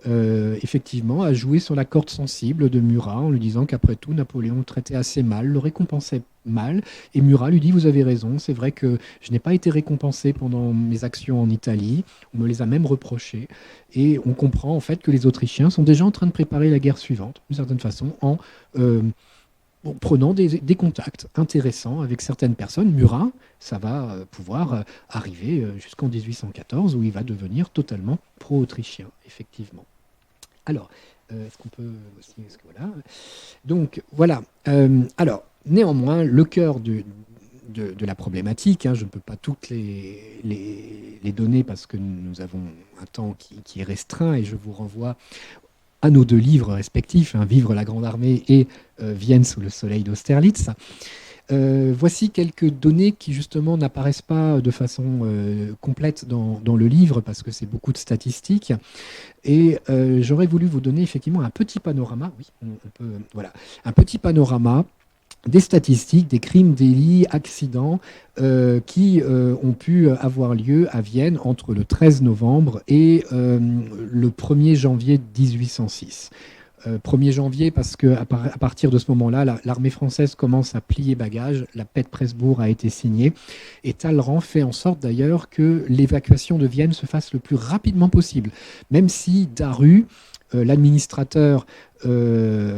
effectivement, a joué sur la corde sensible de Murat en lui disant qu'après tout, Napoléon le traitait assez mal, le récompensait mal, et Murat lui dit « Vous avez raison, c'est vrai que je n'ai pas été récompensé pendant mes actions en Italie, on me les a même reprochées, et on comprend en fait que les Autrichiens sont déjà en train de préparer la guerre suivante, d'une certaine façon, en prenant des contacts intéressants avec certaines personnes. Murat, ça va pouvoir arriver jusqu'en 1814, où il va devenir totalement pro-autrichien, effectivement. Alors, est-ce qu'on peut aussi... Voilà. Donc, voilà. Alors, néanmoins, le cœur de la problématique, je ne peux pas toutes les donner parce que nous avons un temps qui est restreint, et je vous renvoie à nos 2 livres respectifs, Vivre la Grande Armée et Vienne sous le soleil d'Austerlitz. Voici quelques données qui justement n'apparaissent pas de façon complète dans le livre, parce que c'est beaucoup de statistiques, et j'aurais voulu vous donner effectivement un petit panorama, un petit panorama des statistiques, des crimes, délits, accidents qui ont pu avoir lieu à Vienne entre le 13 novembre et le 1er janvier 1806. 1er janvier parce qu'à partir de ce moment-là, l'armée française commence à plier bagages, la paix de Presbourg a été signée, et Talleyrand fait en sorte d'ailleurs que l'évacuation de Vienne se fasse le plus rapidement possible, même si Daru, l'administrateur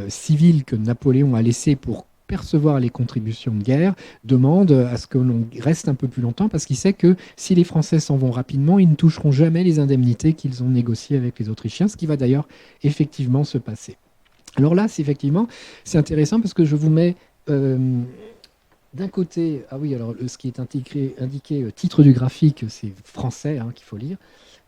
civil que Napoléon a laissé pour percevoir les contributions de guerre, demande à ce que l'on reste un peu plus longtemps parce qu'il sait que si les Français s'en vont rapidement, ils ne toucheront jamais les indemnités qu'ils ont négociées avec les Autrichiens, ce qui va d'ailleurs effectivement se passer. Alors là, c'est intéressant parce que je vous mets d'un côté, ah oui, alors ce qui est indiqué titre du graphique, c'est français qu'il faut lire.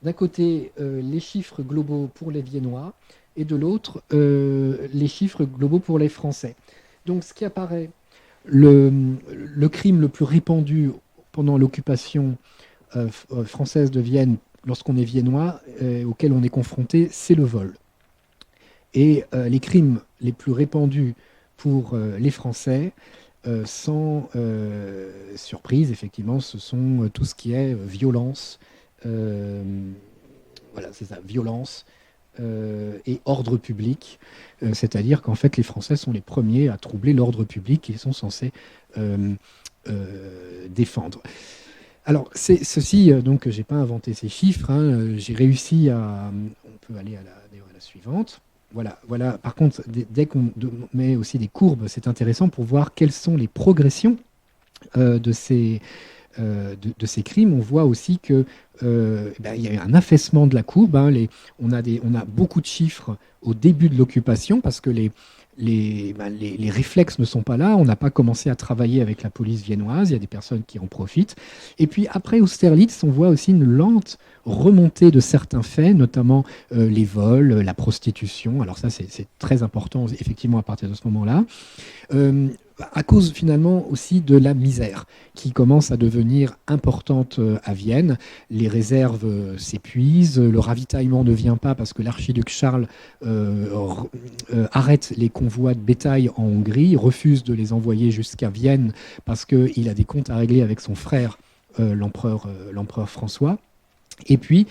D'un côté, les chiffres globaux pour les Viennois et de l'autre, les chiffres globaux pour les Français. Donc ce qui apparaît, le crime le plus répandu pendant l'occupation française de Vienne, lorsqu'on est viennois, auquel on est confronté, c'est le vol. Et les crimes les plus répandus pour les Français, sans surprise, effectivement, ce sont tout ce qui est violence, voilà, c'est ça, violence et ordre public. C'est-à-dire qu'en fait, les Français sont les premiers à troubler l'ordre public qu'ils sont censés défendre. Alors, c'est ceci, donc, j'ai pas inventé ces chiffres. J'ai réussi à... On peut aller à la suivante. Voilà. Par contre, dès qu'on met aussi des courbes, c'est intéressant pour voir quelles sont les progressions de ces crimes. On voit aussi que il y a un affaissement de la courbe. On a beaucoup de chiffres au début de l'occupation parce que les réflexes ne sont pas là. On n'a pas commencé à travailler avec la police viennoise. Il y a des personnes qui en profitent. Et puis après Austerlitz, on voit aussi une lente remontée de certains faits, notamment les vols, la prostitution. Alors ça, c'est très important, effectivement, à partir de ce moment-là. À cause finalement aussi de la misère qui commence à devenir importante à Vienne. Les réserves s'épuisent, le ravitaillement ne vient pas parce que l'archiduc Charles arrête les convois de bétail en Hongrie, refuse de les envoyer jusqu'à Vienne parce qu'il a des comptes à régler avec son frère, l'empereur François. Et puis,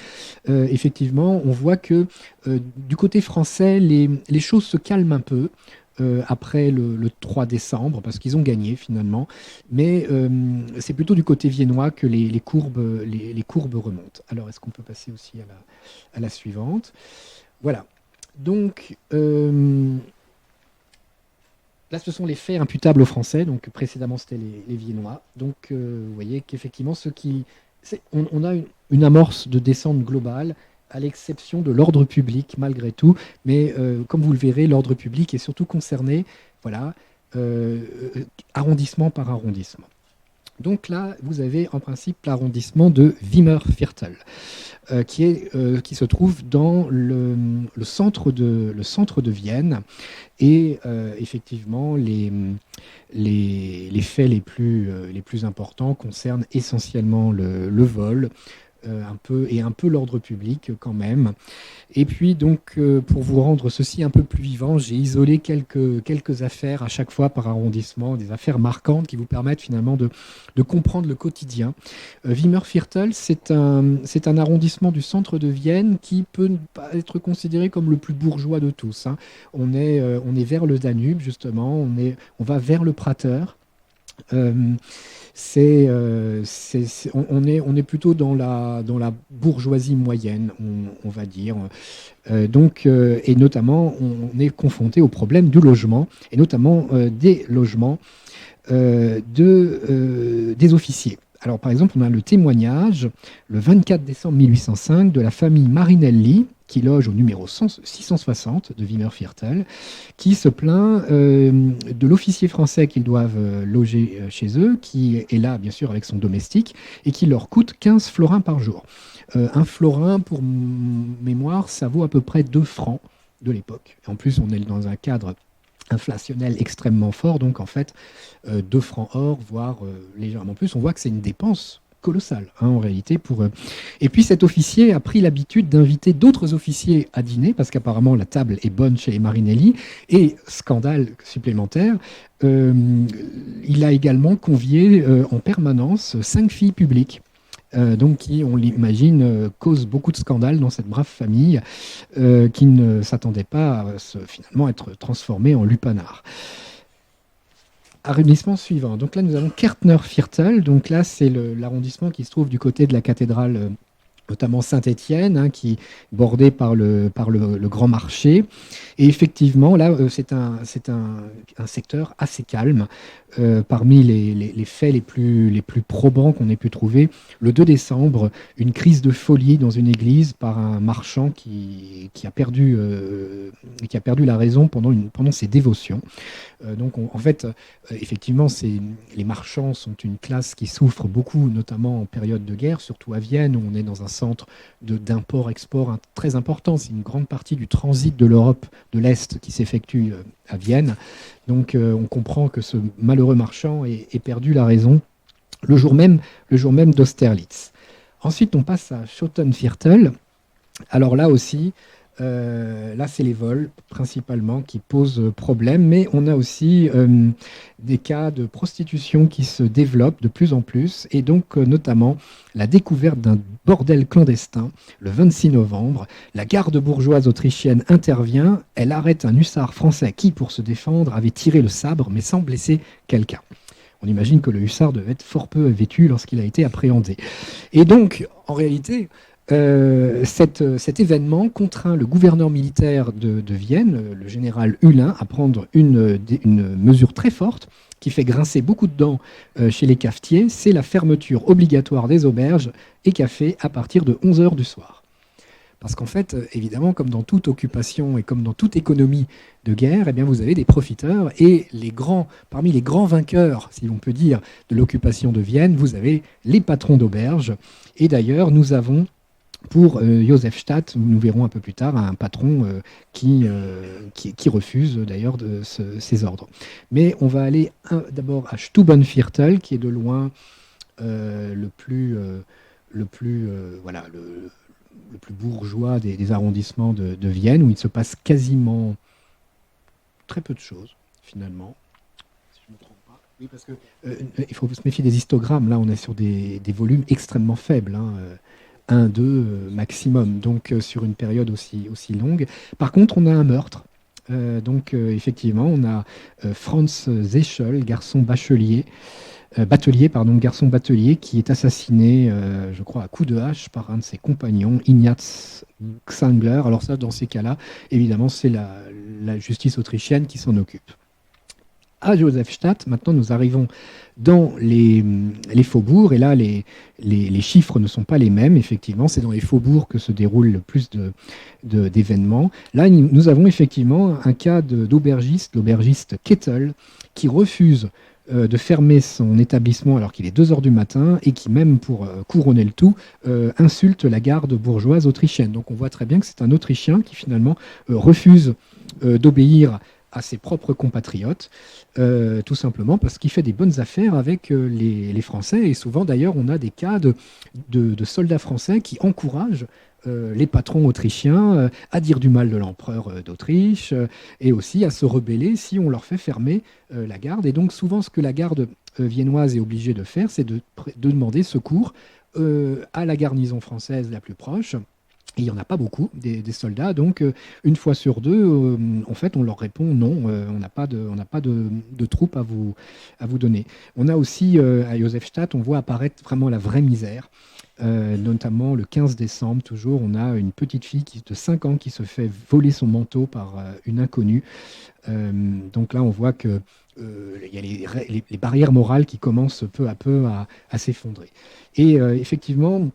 effectivement, on voit que du côté français, les choses se calment un peu. Après le 3 décembre, parce qu'ils ont gagné finalement. Mais c'est plutôt du côté viennois que les courbes remontent. Alors, est-ce qu'on peut passer aussi à la suivante? Voilà. Donc, là, ce sont les faits imputables aux Français. Donc, précédemment, c'était les Viennois. Donc, vous voyez qu'effectivement, on a une amorce de descente globale, à l'exception de l'ordre public, malgré tout. Mais comme vous le verrez, l'ordre public est surtout concerné, voilà, arrondissement par arrondissement. Donc là, vous avez en principe l'arrondissement de Wimmerviertel, qui se trouve dans le centre de Vienne. Et effectivement, les faits les plus importants concernent essentiellement le vol, un peu l'ordre public quand même. Et puis donc, pour vous rendre ceci un peu plus vivant, j'ai isolé quelques affaires à chaque fois par arrondissement, des affaires marquantes qui vous permettent finalement de comprendre le quotidien. Wimmerviertel, c'est un arrondissement du centre de Vienne qui peut pas être considéré comme le plus bourgeois de tous. On est vers le Danube, justement, on va vers le Prater. On est plutôt dans la bourgeoisie moyenne, on va dire. Et notamment, on est confronté au problème du logement, et notamment des logements des officiers. Alors, par exemple, on a le témoignage, le 24 décembre 1805, de la famille Marinelli, qui loge au numéro 660 de Wimmerviertel, qui se plaint de l'officier français qu'ils doivent loger chez eux, qui est là, bien sûr, avec son domestique, et qui leur coûte 15 florins par jour. Un florin, pour mémoire, ça vaut à peu près 2 francs de l'époque. En plus, on est dans un cadre inflationnel extrêmement fort, donc en fait, 2 francs or, voire légèrement plus. On voit que c'est une dépense colossal en réalité pour eux. Et puis cet officier a pris l'habitude d'inviter d'autres officiers à dîner parce qu'apparemment la table est bonne chez les Marinelli. Et scandale supplémentaire, il a également convié en permanence 5 filles publiques. Donc qui, on l'imagine, cause beaucoup de scandales dans cette brave famille qui ne s'attendait pas à finalement être transformée en lupanar. Arrondissement suivant. Donc là, nous avons Kärtner-Viertel. Donc là, c'est l'arrondissement qui se trouve du côté de la cathédrale notamment Saint-Étienne, qui est bordé par le Grand Marché. Et effectivement, là, c'est un secteur assez calme. Parmi les faits les plus probants qu'on ait pu trouver, le 2 décembre, une crise de folie dans une église par un marchand qui a perdu la raison pendant ses dévotions. Donc, en fait, effectivement, les marchands sont une classe qui souffre beaucoup, notamment en période de guerre, surtout à Vienne, où on est dans un centre d'import-export très important. C'est une grande partie du transit de l'Europe de l'Est qui s'effectue à Vienne. Donc, on comprend que ce malheureux marchand ait perdu la raison le jour même d'Austerlitz. Ensuite, on passe à Schottenviertel. Alors là aussi, là, c'est les vols principalement qui posent problème, mais on a aussi des cas de prostitution qui se développent de plus en plus, et donc notamment la découverte d'un bordel clandestin le 26 novembre. La garde bourgeoise autrichienne intervient, elle arrête un hussard français qui, pour se défendre, avait tiré le sabre, mais sans blesser quelqu'un. On imagine que le hussard devait être fort peu vêtu lorsqu'il a été appréhendé. Et donc, en réalité, cet événement contraint le gouverneur militaire de Vienne, le général Hulin, à prendre une mesure très forte qui fait grincer beaucoup de dents chez les cafetiers. C'est la fermeture obligatoire des auberges et cafés à partir de 11 h du soir. Parce qu'en fait, évidemment, comme dans toute occupation et comme dans toute économie de guerre, eh bien, vous avez des profiteurs. Et parmi les grands vainqueurs, si l'on peut dire, de l'occupation de Vienne, vous avez les patrons d'auberges. Et d'ailleurs, nous avons, pour Josefstadt, nous verrons un peu plus tard, un patron qui refuse d'ailleurs ces ordres. Mais on va aller d'abord à Stubenviertel, qui est de loin le plus bourgeois des arrondissements de Vienne, où il se passe quasiment très peu de choses, finalement. Si je ne me trompe pas. Oui, parce qu'il faut se méfier des histogrammes. Là, on est sur des volumes extrêmement faibles. 1, 2 maximum, donc sur une période aussi longue. Par contre, on a un meurtre. Effectivement, on a Franz Zeschel, garçon batelier, qui est assassiné, je crois, à coups de hache par un de ses compagnons, Ignaz Xangler. Alors ça, dans ces cas-là, évidemment, c'est la justice autrichienne qui s'en occupe. À Josefstadt, maintenant, nous arrivons dans les faubourgs, et là, les chiffres ne sont pas les mêmes. Effectivement, c'est dans les faubourgs que se déroule le plus d'événements. Là, nous avons effectivement un cas d'aubergiste, l'aubergiste Kettel, qui refuse de fermer son établissement alors qu'il est 2 h du matin, et qui, même pour couronner le tout, insulte la garde bourgeoise autrichienne. Donc on voit très bien que c'est un Autrichien qui finalement refuse d'obéir à ses propres compatriotes, tout simplement parce qu'il fait des bonnes affaires avec les Français. Et souvent, d'ailleurs, on a des cas de soldats français qui encouragent les patrons autrichiens à dire du mal de l'empereur d'Autriche, et aussi à se rebeller si on leur fait fermer la garde. Et donc, souvent, ce que la garde viennoise est obligée de faire, c'est de demander secours à la garnison française la plus proche. Et il n'y en a pas beaucoup, des soldats. Donc, une fois sur deux, en fait, on leur répond non, on n'a pas de troupes à vous donner. On a aussi, à Josefstadt, on voit apparaître vraiment la vraie misère. Notamment le 15 décembre, toujours, on a une petite fille de 5 ans qui se fait voler son manteau par une inconnue. Donc là, on voit que il y a les barrières morales qui commencent peu à peu à s'effondrer. Et effectivement,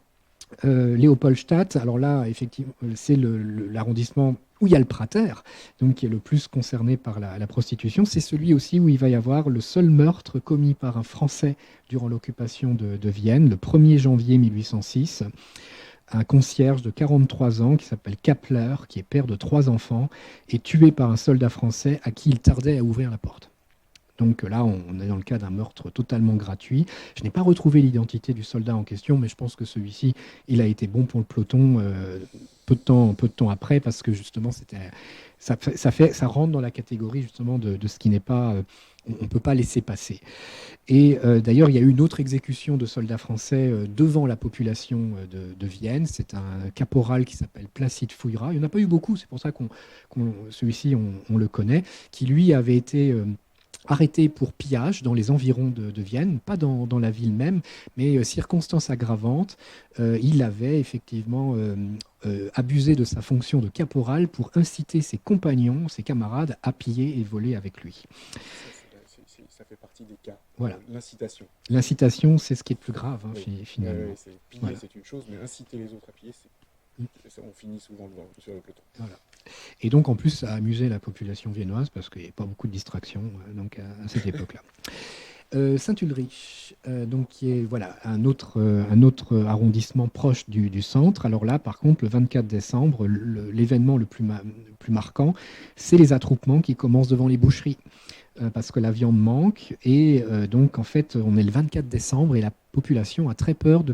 Léopoldstadt, alors là, effectivement, c'est l'arrondissement où il y a le Prater, donc qui est le plus concerné par la prostitution. C'est celui aussi où il va y avoir le seul meurtre commis par un Français durant l'occupation de Vienne, le 1er janvier 1806. Un concierge de 43 ans qui s'appelle Kappler, qui est père de 3 enfants, est tué par un soldat français à qui il tardait à ouvrir la porte. Donc là, on est dans le cas d'un meurtre totalement gratuit. Je n'ai pas retrouvé l'identité du soldat en question, mais je pense que celui-ci, il a été bon pour le peloton peu de temps après, parce que justement, ça rentre dans la catégorie justement de ce qui n'est pas... on ne peut pas laisser passer. Et d'ailleurs, il y a eu une autre exécution de soldats français devant la population de Vienne. C'est un caporal qui s'appelle Placide Fouillera. Il n'y en a pas eu beaucoup, c'est pour ça celui-ci, on le connaît, qui lui avait été... arrêté pour pillage dans les environs de Vienne, pas dans la ville même, mais circonstance aggravante, il avait effectivement abusé de sa fonction de caporal pour inciter ses compagnons, ses camarades, à piller et voler avec lui. Ça fait partie des cas. Voilà. L'incitation. L'incitation, c'est ce qui est le plus grave, hein, finalement. Piller, voilà. C'est une chose, mais inciter les autres à piller, on finit souvent sur le peloton. Voilà. Et donc, en plus, ça a amusé la population viennoise parce qu'il n'y avait pas beaucoup de distractions donc, à cette époque-là. Saint-Ulrich, donc qui est voilà, un autre arrondissement proche du centre. Alors là, par contre, le 24 décembre, l'événement le plus marquant, c'est les attroupements qui commencent devant les boucheries. Parce que la viande manque. Et donc, en fait, on est le 24 décembre et la population a très peur de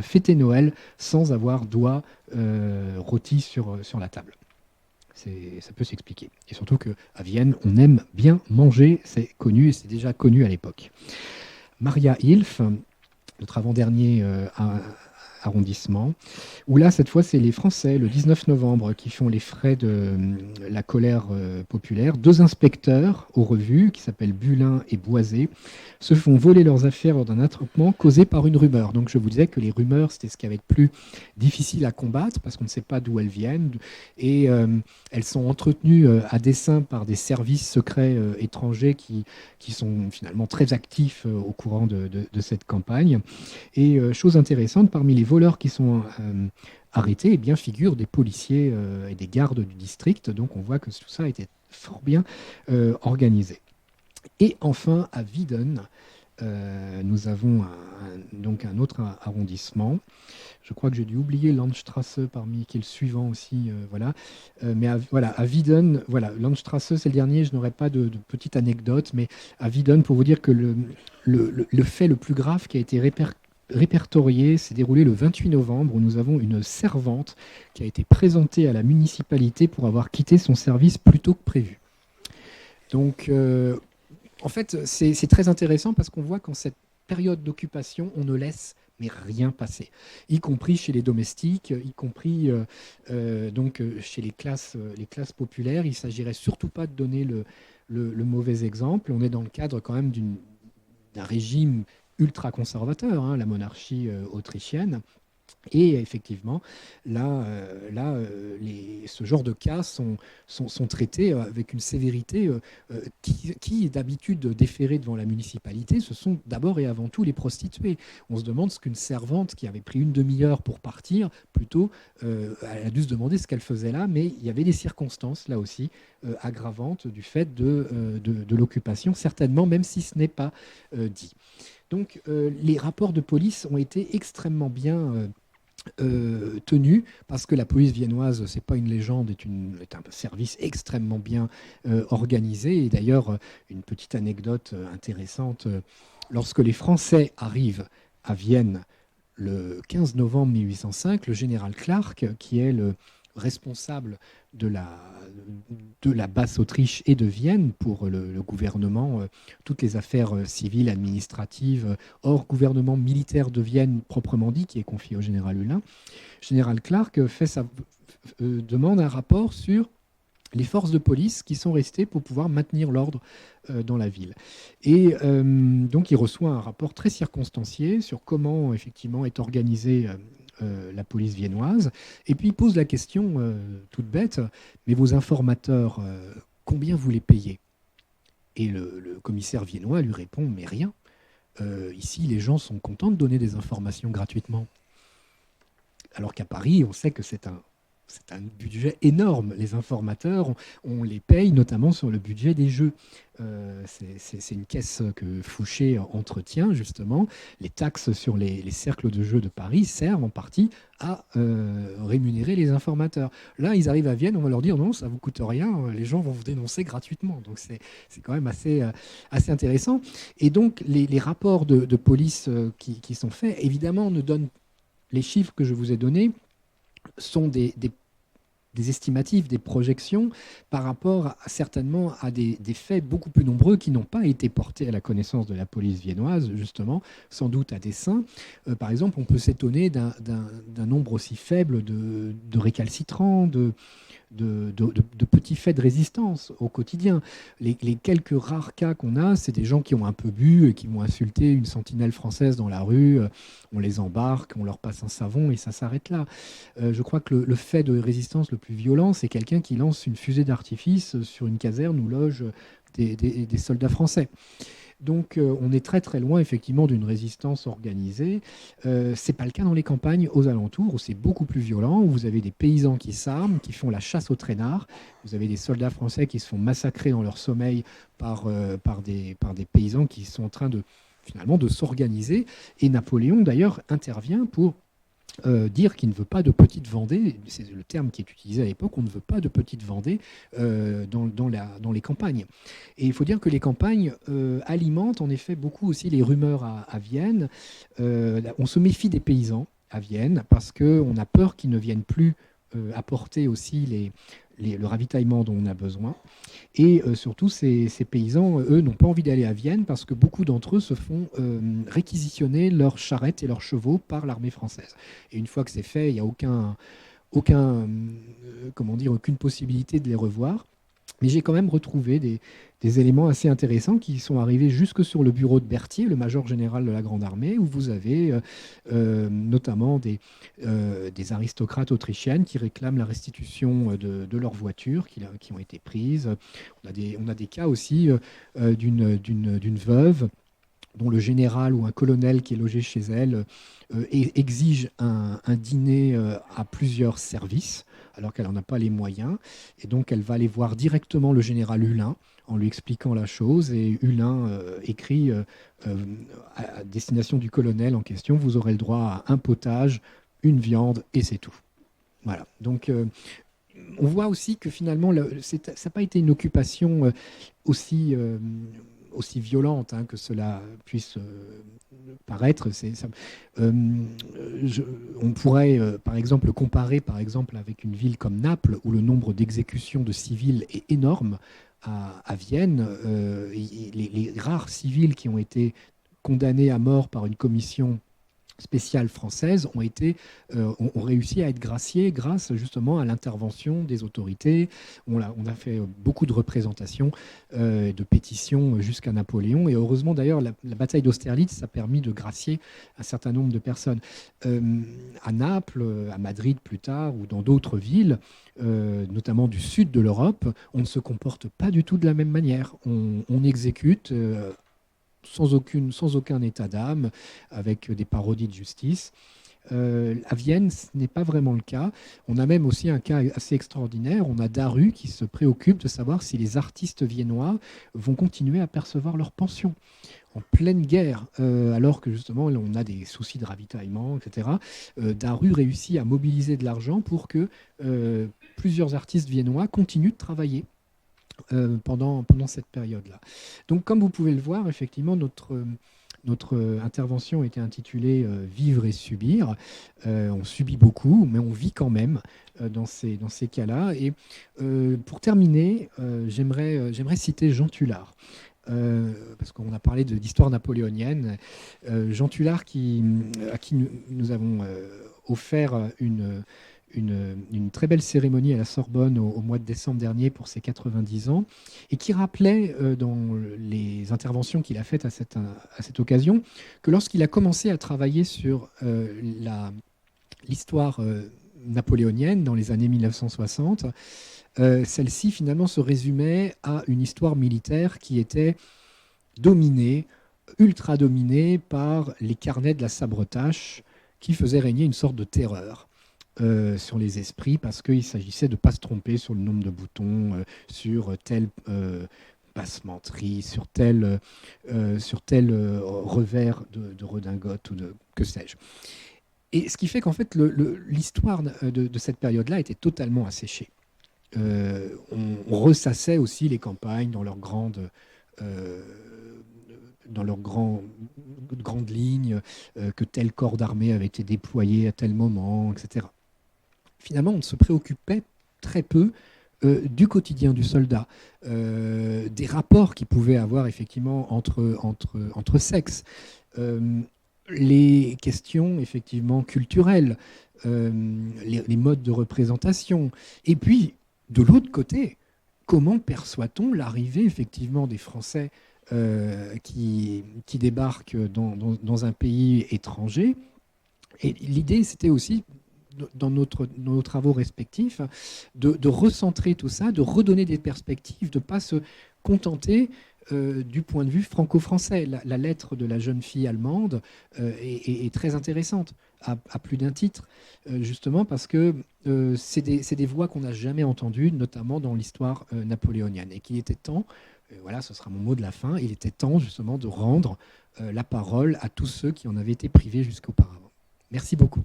fêter Noël sans avoir d'oie rôti sur la table. Ça peut s'expliquer. Et surtout qu'à Vienne, on aime bien manger, c'est connu, et c'est déjà connu à l'époque. Maria Hilf, notre avant-dernier arrondissement, où là, cette fois, c'est les Français, le 19 novembre, qui font les frais de la colère populaire. 2 inspecteurs aux revues, qui s'appellent Bulin et Boisé, se font voler leurs affaires lors d'un attroupement causé par une rumeur. Donc je vous disais que les rumeurs, c'était ce qui avait de plus difficile à combattre, parce qu'on ne sait pas d'où elles viennent, et elles sont entretenues à dessein par des services secrets étrangers qui sont finalement très actifs au courant de cette campagne. Et chose intéressante, parmi les voleurs qui sont arrêtés, eh bien, figurent des policiers et des gardes du district. Donc on voit que tout ça a été fort bien organisé. Et enfin, à Wieden, nous avons donc un autre arrondissement. Je crois que j'ai dû oublier Landstrasse qui est le suivant aussi. Voilà. Mais à Wieden, voilà, Landstrasse, c'est le dernier. Je n'aurai pas de petite anecdote, mais à Wieden, pour vous dire que le fait le plus grave qui a été répertorié s'est déroulé le 28 novembre, où nous avons une servante qui a été présentée à la municipalité pour avoir quitté son service plus tôt que prévu. Donc, en fait, c'est très intéressant parce qu'on voit qu'en cette période d'occupation, on ne laisse mais rien passer, y compris chez les domestiques, y compris donc chez les classes populaires. Il ne s'agirait surtout pas de donner le mauvais exemple. On est dans le cadre quand même d'un régime ultra-conservateur, hein, la monarchie autrichienne. Et effectivement, ce genre de cas sont traités avec une sévérité qui d'habitude déférée devant la municipalité, ce sont d'abord et avant tout les prostituées. On se demande ce qu'une servante qui avait pris une demi-heure pour partir, plutôt, elle a dû se demander ce qu'elle faisait là, mais il y avait des circonstances, là aussi, aggravantes du fait de l'occupation, certainement, même si ce n'est pas dit. Donc, les rapports de police ont été extrêmement bien tenus, parce que la police viennoise, c'est pas une légende, est un service extrêmement bien organisé. Et d'ailleurs, une petite anecdote intéressante, lorsque les Français arrivent à Vienne le 15 novembre 1805, le général Clark, qui est le responsable de la Basse-Autriche et de Vienne pour le gouvernement, toutes les affaires civiles, administratives, hors gouvernement militaire de Vienne proprement dit, qui est confié au général Hulin. Général Clark demande un rapport sur les forces de police qui sont restées pour pouvoir maintenir l'ordre dans la ville. Et donc il reçoit un rapport très circonstancié sur comment effectivement est organisée la police viennoise. Et puis il pose la question toute bête, mais vos informateurs, combien vous les payez? Et le commissaire viennois lui répond, mais rien. Ici, les gens sont contents de donner des informations gratuitement. Alors qu'à Paris, on sait que c'est un budget énorme. Les informateurs, on les paye notamment sur le budget des jeux. C'est une caisse que Fouché entretient, justement. Les taxes sur les cercles de jeux de Paris servent en partie à rémunérer les informateurs. Là, ils arrivent à Vienne, on va leur dire non, ça ne vous coûte rien, les gens vont vous dénoncer gratuitement. Donc c'est quand même assez intéressant. Et donc, les rapports de police qui sont faits, évidemment, ne donnent les chiffres que je vous ai donnés sont des estimatifs, des projections par rapport certainement à des faits beaucoup plus nombreux qui n'ont pas été portés à la connaissance de la police viennoise, justement, sans doute à dessein. Par exemple, on peut s'étonner d'un nombre aussi faible de récalcitrants, de petits faits de résistance au quotidien. Les quelques rares cas qu'on a, c'est des gens qui ont un peu bu et qui vont insulter une sentinelle française dans la rue. On les embarque, on leur passe un savon et ça s'arrête là. Je crois que le fait de résistance le plus violent, c'est quelqu'un qui lance une fusée d'artifice sur une caserne où logent des soldats français. Donc on est très très loin effectivement d'une résistance organisée. C'est pas le cas dans les campagnes aux alentours où c'est beaucoup plus violent, où vous avez des paysans qui s'arment, qui font la chasse aux traînards. Vous avez des soldats français qui se font massacrer dans leur sommeil par des paysans qui sont en train finalement de s'organiser. Et Napoléon d'ailleurs intervient pour dire qu'il ne veut pas de petite Vendée, c'est le terme qui est utilisé à l'époque, on ne veut pas de petite Vendée dans les campagnes. Et il faut dire que les campagnes alimentent en effet beaucoup aussi les rumeurs à Vienne. On se méfie des paysans à Vienne parce qu'on a peur qu'ils ne viennent plus apporter aussi le ravitaillement dont on a besoin. Et surtout, ces paysans, eux, n'ont pas envie d'aller à Vienne parce que beaucoup d'entre eux se font réquisitionner leurs charrettes et leurs chevaux par l'armée française. Et une fois que c'est fait, il n'y a aucune possibilité de les revoir. Mais j'ai quand même retrouvé des éléments assez intéressants qui sont arrivés jusque sur le bureau de Berthier, le major général de la Grande Armée, où vous avez notamment des aristocrates autrichiennes qui réclament la restitution de leurs voitures qui ont été prises. On a des cas aussi d'une veuve dont le général ou un colonel qui est logé chez elle exige un dîner à plusieurs services, alors qu'elle n'en a pas les moyens. Et donc, elle va aller voir directement le général Hulin en lui expliquant la chose. Et Hulin écrit à destination du colonel en question, vous aurez le droit à un potage, une viande, et c'est tout. Voilà. Donc, on voit aussi que finalement, ça n'a pas été une occupation aussi violente que cela puisse paraître. On pourrait, par exemple, comparer avec une ville comme Naples, où le nombre d'exécutions de civils est énorme. À Vienne, les rares civils qui ont été condamnés à mort par une commission spéciales françaises ont réussi à être graciées grâce justement à l'intervention des autorités. On a fait beaucoup de représentations, de pétitions jusqu'à Napoléon. Et heureusement d'ailleurs, la bataille d'Austerlitz a permis de gracier un certain nombre de personnes. À Naples, à Madrid plus tard, ou dans d'autres villes, notamment du sud de l'Europe, on ne se comporte pas du tout de la même manière. On exécute sans aucun état d'âme, avec des parodies de justice. À Vienne, ce n'est pas vraiment le cas. On a même aussi un cas assez extraordinaire. On a Daru qui se préoccupe de savoir si les artistes viennois vont continuer à percevoir leur pension en pleine guerre, alors que justement on a des soucis de ravitaillement, etc. Daru réussit à mobiliser de l'argent pour que plusieurs artistes viennois continuent de travailler pendant cette période-là. Donc, comme vous pouvez le voir, effectivement, notre intervention était intitulée Vivre et subir. On subit beaucoup, mais on vit quand même dans ces cas-là. Et pour terminer, j'aimerais citer Jean Tullard. Parce qu'on a parlé d'histoire napoléonienne. Jean Tullard, à qui nous avons offert une très belle cérémonie à la Sorbonne au mois de décembre dernier pour ses 90 ans, et qui rappelait dans les interventions qu'il a faites à cette occasion que lorsqu'il a commencé à travailler sur l'histoire napoléonienne dans les années 1960, celle-ci finalement se résumait à une histoire militaire qui était dominée, ultra dominée par les carnets de la Sabretache qui faisaient régner une sorte de terreur sur les esprits, parce qu'il s'agissait de ne pas se tromper sur le nombre de boutons, sur telle passementerie, sur tel revers de redingote ou de que sais-je. Et ce qui fait qu'en fait, l'histoire de cette période-là était totalement asséchée. On ressassait aussi les campagnes dans leurs grandes lignes, que tel corps d'armée avait été déployé à tel moment, etc. Finalement, on se préoccupait très peu du quotidien du soldat, des rapports qu'il pouvait avoir effectivement entre sexes, les questions effectivement culturelles, les modes de représentation, et puis de l'autre côté, comment perçoit-on l'arrivée effectivement des Français qui débarquent dans un pays étranger? Et l'idée, c'était aussi, dans nos travaux respectifs, de recentrer tout ça, de redonner des perspectives, de ne pas se contenter du point de vue franco-français. La lettre de la jeune fille allemande est très intéressante, à plus d'un titre, justement parce que c'est des voix qu'on n'a jamais entendues, notamment dans l'histoire napoléonienne, et qu'il était temps, voilà, ce sera mon mot de la fin, il était temps justement de rendre la parole à tous ceux qui en avaient été privés jusqu'auparavant. Merci beaucoup.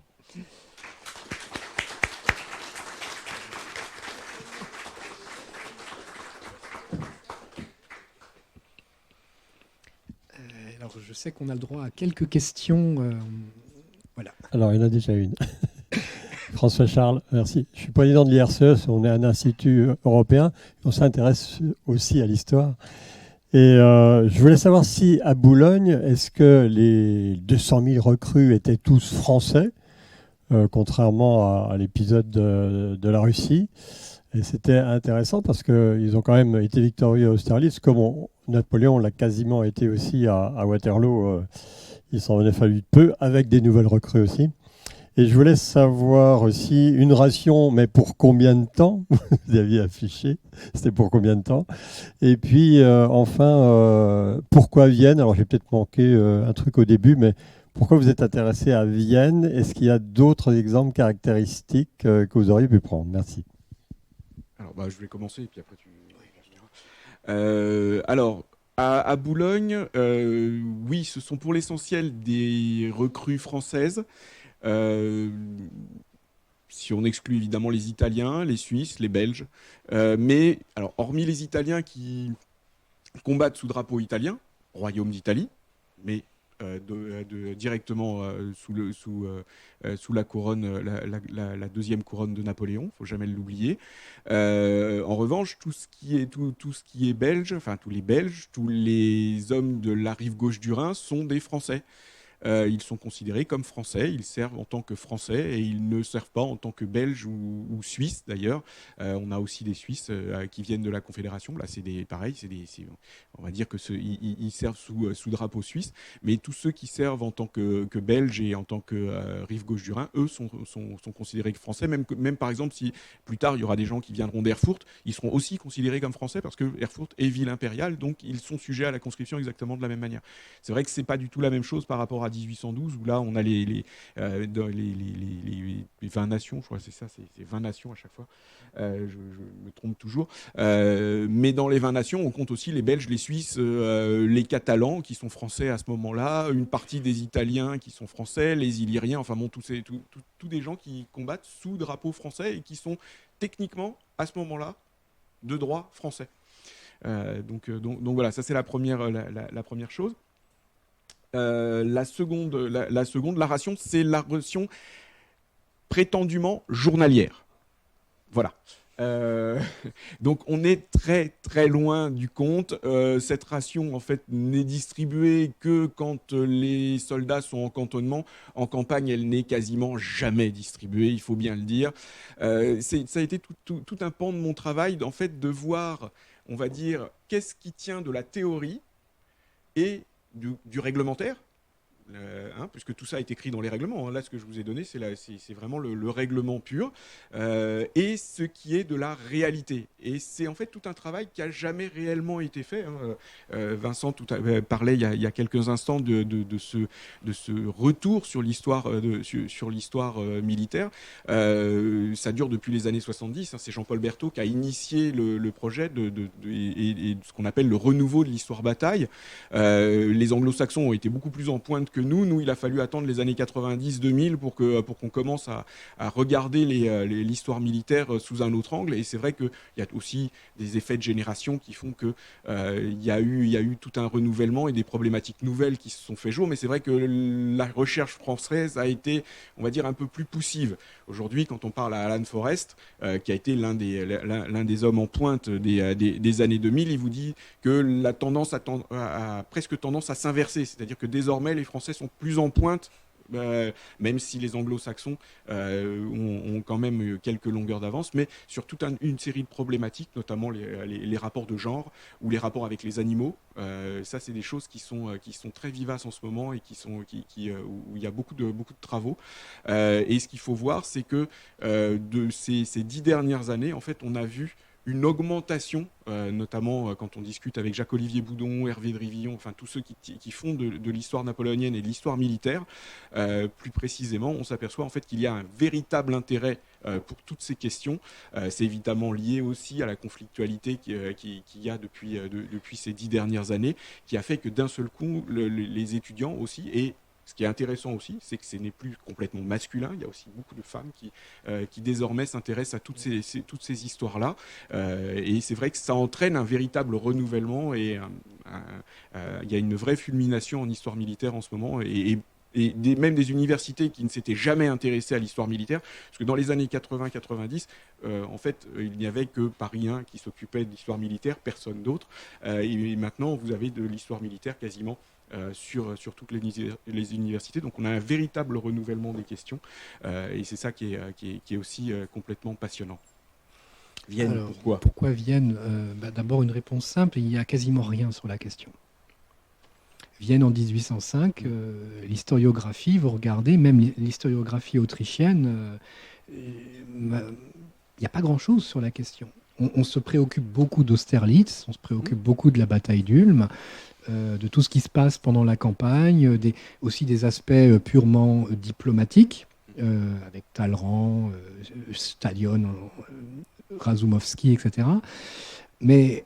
Alors, je sais qu'on a le droit à quelques questions. Voilà. Alors, il y en a déjà une. François Charles, merci. Je suis président de l'IRCE, on est un institut européen, on s'intéresse aussi à l'histoire. Et je voulais savoir si à Boulogne, est-ce que les 200 000 recrues étaient tous français, contrairement à l'épisode de la Russie. Et c'était intéressant parce qu'ils ont quand même été victorieux à Austerlitz, comme Napoléon l'a quasiment été aussi à Waterloo. Il s'en est fallu peu, avec des nouvelles recrues aussi. Et je voulais savoir aussi une ration, mais pour combien de temps? Vous aviez affiché, c'était pour combien de temps? Et puis enfin, pourquoi Vienne? Alors j'ai peut-être manqué un truc au début, mais pourquoi vous êtes intéressé à Vienne? Est-ce qu'il y a d'autres exemples caractéristiques que vous auriez pu prendre? Merci. Alors je vais commencer et puis après tu alors, à Boulogne, oui, ce sont pour l'essentiel des recrues françaises. Si on exclut évidemment les Italiens, les Suisses, les Belges. Mais, alors, hormis les Italiens qui combattent sous drapeau italien, Royaume d'Italie, mais directement sous la couronne, la deuxième couronne de Napoléon, il ne faut jamais l'oublier. En revanche, tout ce qui est belge, enfin tous les Belges, tous les hommes de la rive gauche du Rhin sont des Français. Ils sont considérés comme français, ils servent en tant que français et ils ne servent pas en tant que belges ou suisses d'ailleurs. On a aussi des Suisses qui viennent de la Confédération. Là, pareil, on va dire que ils servent sous drapeau suisse. Mais tous ceux qui servent en tant que belges et en tant que rive gauche du Rhin, eux sont considérés comme français. Même par exemple, si plus tard il y aura des gens qui viendront d'Erfurt, ils seront aussi considérés comme français parce que Erfurt est ville impériale, donc ils sont sujets à la conscription exactement de la même manière. C'est vrai que c'est pas du tout la même chose par rapport à 1812 où là on a les 20 nations, je crois que c'est ça, c'est 20 nations à chaque fois, je me trompe toujours, mais dans les 20 nations on compte aussi les Belges, les Suisses, les Catalans qui sont français à ce moment-là, une partie des Italiens qui sont français, les Illyriens, enfin bon, tous des gens qui combattent sous drapeau français et qui sont techniquement à ce moment-là de droit français. Donc voilà, ça c'est la première chose. La seconde, la ration, c'est la ration prétendument journalière. Voilà. Donc on est très très loin du compte. Cette ration en fait n'est distribuée que quand les soldats sont en cantonnement. En campagne, elle n'est quasiment jamais distribuée, il faut bien le dire. Ça a été tout un pan de mon travail en fait de voir, on va dire, qu'est-ce qui tient de la théorie et du réglementaire, puisque tout ça est écrit dans les règlements. Là, ce que je vous ai donné, c'est vraiment le règlement pur, et ce qui est de la réalité. Et c'est en fait tout un travail qui n'a jamais réellement été fait. Vincent parlait il y a quelques instants de ce retour sur l'histoire militaire. Ça dure depuis les années 70. C'est Jean-Paul Berthaud qui a initié le projet et ce qu'on appelle le renouveau de l'histoire bataille. Les anglo-saxons ont été beaucoup plus en pointe que nous, il a fallu attendre les années 90-2000 pour qu'on commence à regarder l'histoire militaire sous un autre angle. Et c'est vrai qu'il y a aussi des effets de génération qui font qu'il y a eu tout un renouvellement et des problématiques nouvelles qui se sont fait jour. Mais c'est vrai que la recherche française a été, on va dire, un peu plus poussive. Aujourd'hui, quand on parle à Alan Forrest, qui a été l'un des hommes en pointe des années 2000, il vous dit que la tendance a presque tendance à s'inverser. C'est-à-dire que désormais, les Français sont plus en pointe même si les anglo-saxons ont quand même eu quelques longueurs d'avance, mais sur toute une série de problématiques, notamment les rapports de genre ou les rapports avec les animaux. Ça, c'est des choses qui sont très vivaces en ce moment et où il y a beaucoup de travaux. Et ce qu'il faut voir, c'est que de ces 10 dernières années, en fait, on a vu une augmentation, notamment quand on discute avec Jacques-Olivier Boudon, Hervé Drivillon, enfin tous ceux qui font de l'histoire napoléonienne et de l'histoire militaire. Plus précisément, on s'aperçoit en fait qu'il y a un véritable intérêt pour toutes ces questions. C'est évidemment lié aussi à la conflictualité qu'il y a depuis ces 10 dernières années, qui a fait que d'un seul coup, les étudiants aussi, et ce qui est intéressant aussi, c'est que ce n'est plus complètement masculin. Il y a aussi beaucoup de femmes qui désormais s'intéressent à toutes ces histoires-là. Et c'est vrai que ça entraîne un véritable renouvellement et il y a une vraie fulmination en histoire militaire en ce moment. Même des universités qui ne s'étaient jamais intéressées à l'histoire militaire, parce que dans les années 80-90, en fait, il n'y avait que Paris 1 qui s'occupait de l'histoire militaire, personne d'autre. Et maintenant, vous avez de l'histoire militaire quasiment sur toutes les universités. Donc on a un véritable renouvellement des questions et c'est ça qui est aussi complètement passionnant. Vienne, alors, pourquoi Vienne D'abord, une réponse simple, il n'y a quasiment rien sur la question. Vienne en 1805, l'historiographie, vous regardez, même l'historiographie autrichienne, il n'y a pas grand-chose sur la question. On se préoccupe beaucoup d'Austerlitz, on se préoccupe beaucoup de la bataille d'Ulm, de tout ce qui se passe pendant la campagne, aussi des aspects purement diplomatiques, avec Talleyrand, Stadion, Razumovsky, etc. Mais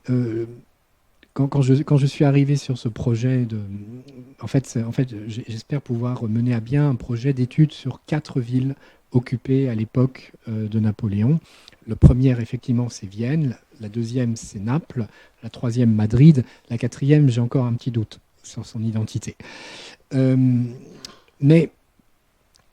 quand je suis arrivé sur ce projet en fait, j'espère pouvoir mener à bien un projet d'étude sur 4 villes occupées à l'époque de Napoléon. Le premier, effectivement, c'est Vienne. La deuxième, c'est Naples. La troisième, Madrid. La quatrième, j'ai encore un petit doute sur son identité. Mais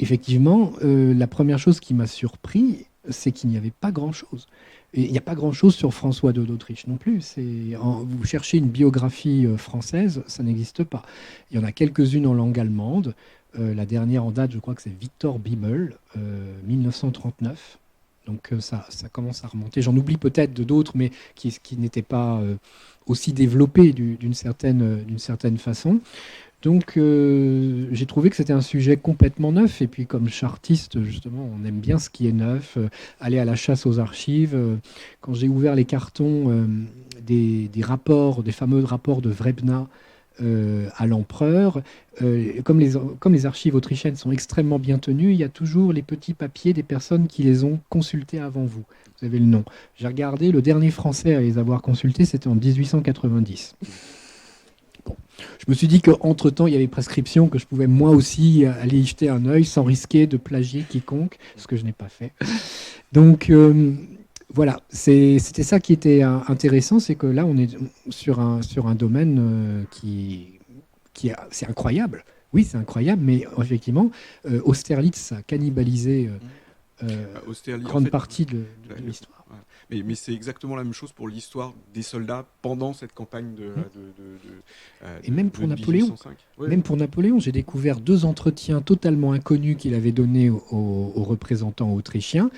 effectivement, la première chose qui m'a surpris, c'est qu'il n'y avait pas grand-chose. Et il n'y a pas grand-chose sur François II d'Autriche non plus. Vous cherchez une biographie française, ça n'existe pas. Il y en a quelques-unes en langue allemande. La dernière en date, je crois que c'est Victor Bimmel, 1939. Donc ça commence à remonter. J'en oublie peut-être d'autres, mais qui n'étaient pas aussi développés d'une certaine façon. Donc j'ai trouvé que c'était un sujet complètement neuf. Et puis comme chartiste, justement, on aime bien ce qui est neuf, aller à la chasse aux archives. Quand j'ai ouvert les cartons des rapports, des fameux rapports de Wrebna, à l'empereur. Comme les archives autrichiennes sont extrêmement bien tenues, il y a toujours les petits papiers des personnes qui les ont consultés avant vous. Vous avez le nom. J'ai regardé, le dernier Français à les avoir consultés, c'était en 1890. Bon. Je me suis dit qu'entre-temps, il y avait prescription, que je pouvais moi aussi aller y jeter un œil sans risquer de plagier quiconque, ce que je n'ai pas fait. Donc voilà, c'était ça qui était intéressant, c'est que là, on est sur un domaine c'est incroyable. Oui, c'est incroyable, mais effectivement, Austerlitz a cannibalisé grande partie de l'histoire. Mais c'est exactement la même chose pour l'histoire des soldats pendant cette campagne et même pour Napoléon. Même pour Napoléon, j'ai découvert 2 entretiens totalement inconnus qu'il avait donnés aux représentants autrichiens.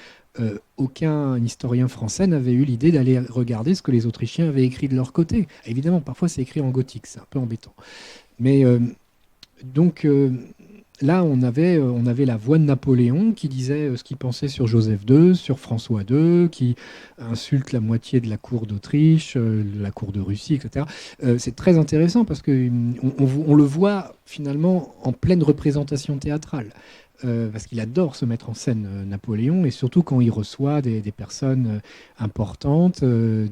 Aucun historien français n'avait eu l'idée d'aller regarder ce que les Autrichiens avaient écrit de leur côté. Évidemment, parfois c'est écrit en gothique, c'est un peu embêtant. Mais donc là, on avait la voix de Napoléon qui disait ce qu'il pensait sur Joseph II, sur François II, qui insulte la moitié de la cour d'Autriche, la cour de Russie, etc. C'est très intéressant parce qu'on le voit finalement en pleine représentation théâtrale. Parce qu'il adore se mettre en scène, Napoléon, et surtout quand il reçoit des personnes importantes. Il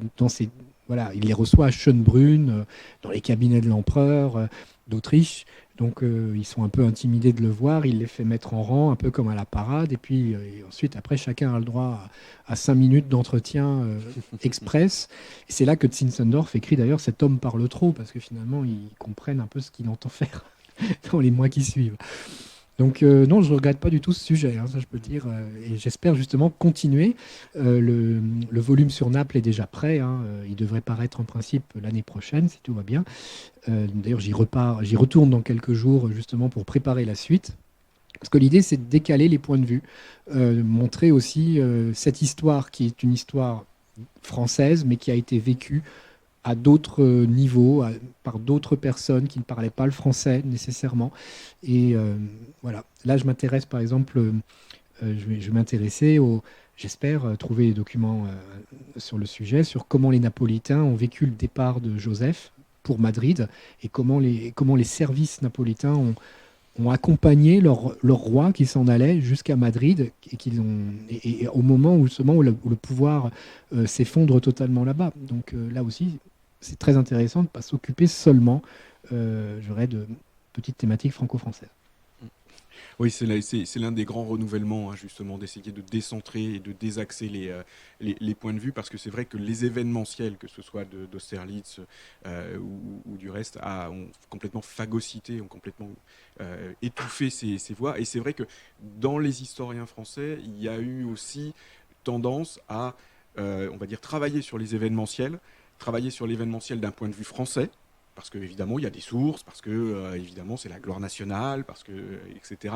les reçoit à Schönbrunn, dans les cabinets de l'empereur d'Autriche. Donc ils sont un peu intimidés de le voir, il les fait mettre en rang, un peu comme à la parade, et puis ensuite, après, chacun a le droit à 5 minutes d'entretien express. Et c'est là que Zinzendorf écrit d'ailleurs « Cet homme parle trop », parce que finalement, ils comprennent un peu ce qu'il entend faire dans les mois qui suivent. Donc non, je ne regrette pas du tout ce sujet, ça je peux le dire, et j'espère justement continuer. Le volume sur Naples est déjà prêt, il devrait paraître en principe l'année prochaine, si tout va bien. D'ailleurs, j'y retourne dans quelques jours justement pour préparer la suite. Parce que l'idée, c'est de décaler les points de vue, montrer aussi cette histoire qui est une histoire française, mais qui a été vécue à d'autres niveaux, par d'autres personnes qui ne parlaient pas le français nécessairement. Et voilà. Là, je m'intéresse, par exemple, je vais m'intéresser j'espère trouver des documents sur le sujet, sur comment les Napolitains ont vécu le départ de Joseph pour Madrid et comment les services napolitains ont accompagné leur roi qui s'en allait jusqu'à Madrid et au moment où le pouvoir s'effondre totalement là-bas. Donc là aussi, c'est très intéressant de ne pas s'occuper seulement, de petites thématiques franco-françaises. Oui, c'est l'un des grands renouvellements, hein, justement, d'essayer de décentrer et de désaxer les points de vue, parce que c'est vrai que les événementiels, que ce soit d'Austerlitz ou du reste, ont complètement phagocyté, ont complètement étouffé ces voix. Et c'est vrai que dans les historiens français, il y a eu aussi tendance à, on va dire, travailler sur l'événementiel d'un point de vue français, parce que évidemment il y a des sources, parce que évidemment c'est la gloire nationale, parce que etc.,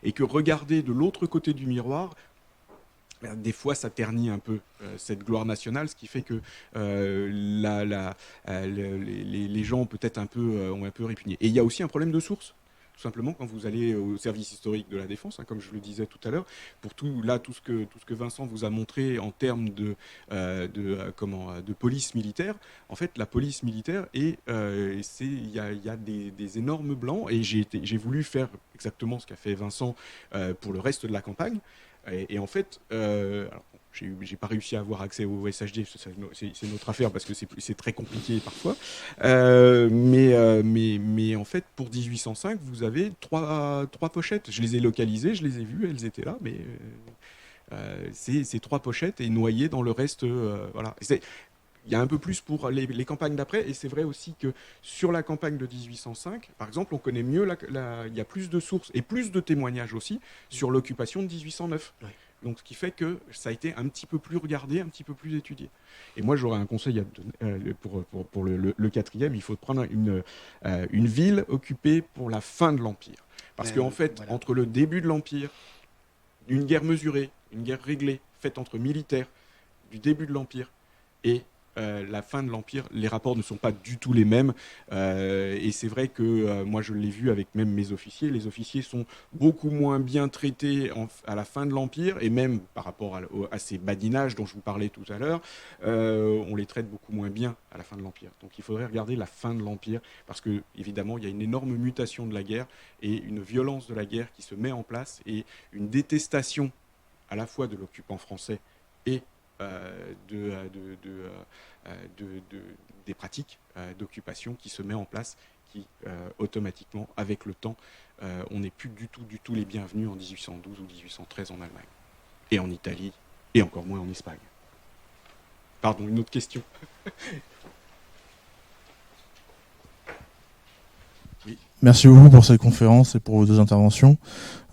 et que regarder de l'autre côté du miroir, des fois ça ternit un peu cette gloire nationale, ce qui fait que les gens peut-être ont un peu répugné. Et il y a aussi un problème de source. Tout simplement, quand vous allez au service historique de la défense, hein, comme je le disais tout à l'heure, pour tout ce que Vincent vous a montré en termes de police militaire, en fait, la police militaire, il y a des énormes blancs, et j'ai voulu faire exactement ce qu'a fait Vincent pour le reste de la campagne. Et en fait, alors, j'ai pas réussi à avoir accès au SHD, c'est notre affaire parce que c'est très compliqué parfois. Mais en fait, pour 1805, vous avez trois pochettes. Je les ai localisées, je les ai vues, elles étaient là, mais c'est 3 pochettes et noyées dans le reste. Voilà. Il y a un peu plus pour les campagnes d'après, et c'est vrai aussi que sur la campagne de 1805, par exemple, on connaît mieux, il y a plus de sources et plus de témoignages aussi sur l'occupation de 1809. Ouais. Donc ce qui fait que ça a été un petit peu plus regardé, un petit peu plus étudié. Et moi j'aurais un conseil pour le quatrième, il faut prendre une ville occupée pour la fin de l'Empire. Parce qu'en fait, voilà, entre le début de l'Empire, une guerre mesurée, une guerre réglée, faite entre militaires, du début de l'Empire et la fin de l'Empire, les rapports ne sont pas du tout les mêmes. Et c'est vrai que moi, je l'ai vu avec même mes officiers. Les officiers sont beaucoup moins bien traités à la fin de l'Empire, et même par rapport à ces badinages dont je vous parlais tout à l'heure, on les traite beaucoup moins bien à la fin de l'Empire. Donc il faudrait regarder la fin de l'Empire, parce que évidemment, il y a une énorme mutation de la guerre et une violence de la guerre qui se met en place, et une détestation à la fois de l'occupant français et des pratiques d'occupation qui se met en place, qui automatiquement, avec le temps, on n'est plus du tout les bienvenus en 1812 ou 1813 en Allemagne, et en Italie, et encore moins en Espagne. Pardon, une autre question. Oui. Merci beaucoup pour cette conférence et pour vos 2 interventions.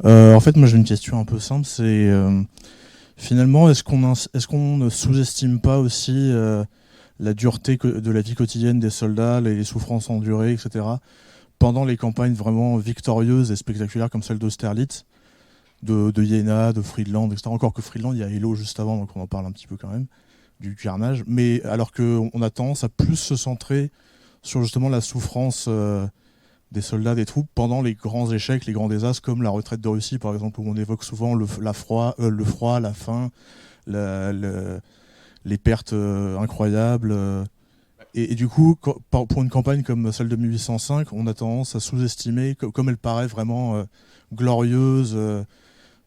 En fait, moi j'ai une question un peu simple, c'est... Finalement, est-ce qu'on ne sous-estime pas aussi la dureté de la vie quotidienne des soldats, les souffrances endurées, etc., pendant les campagnes vraiment victorieuses et spectaculaires comme celle d'Austerlitz, de Jena, de Friedland, etc. Encore que Friedland, il y a Eylau juste avant, donc on en parle un petit peu quand même, du carnage. Mais alors qu'on a tendance à plus se centrer sur justement la souffrance des soldats, des troupes, pendant les grands échecs, les grands désastres, comme la retraite de Russie, par exemple, où on évoque souvent le froid, la faim, les pertes incroyables. Et du coup, pour une campagne comme celle de 1805, on a tendance à sous-estimer, comme elle paraît vraiment glorieuse,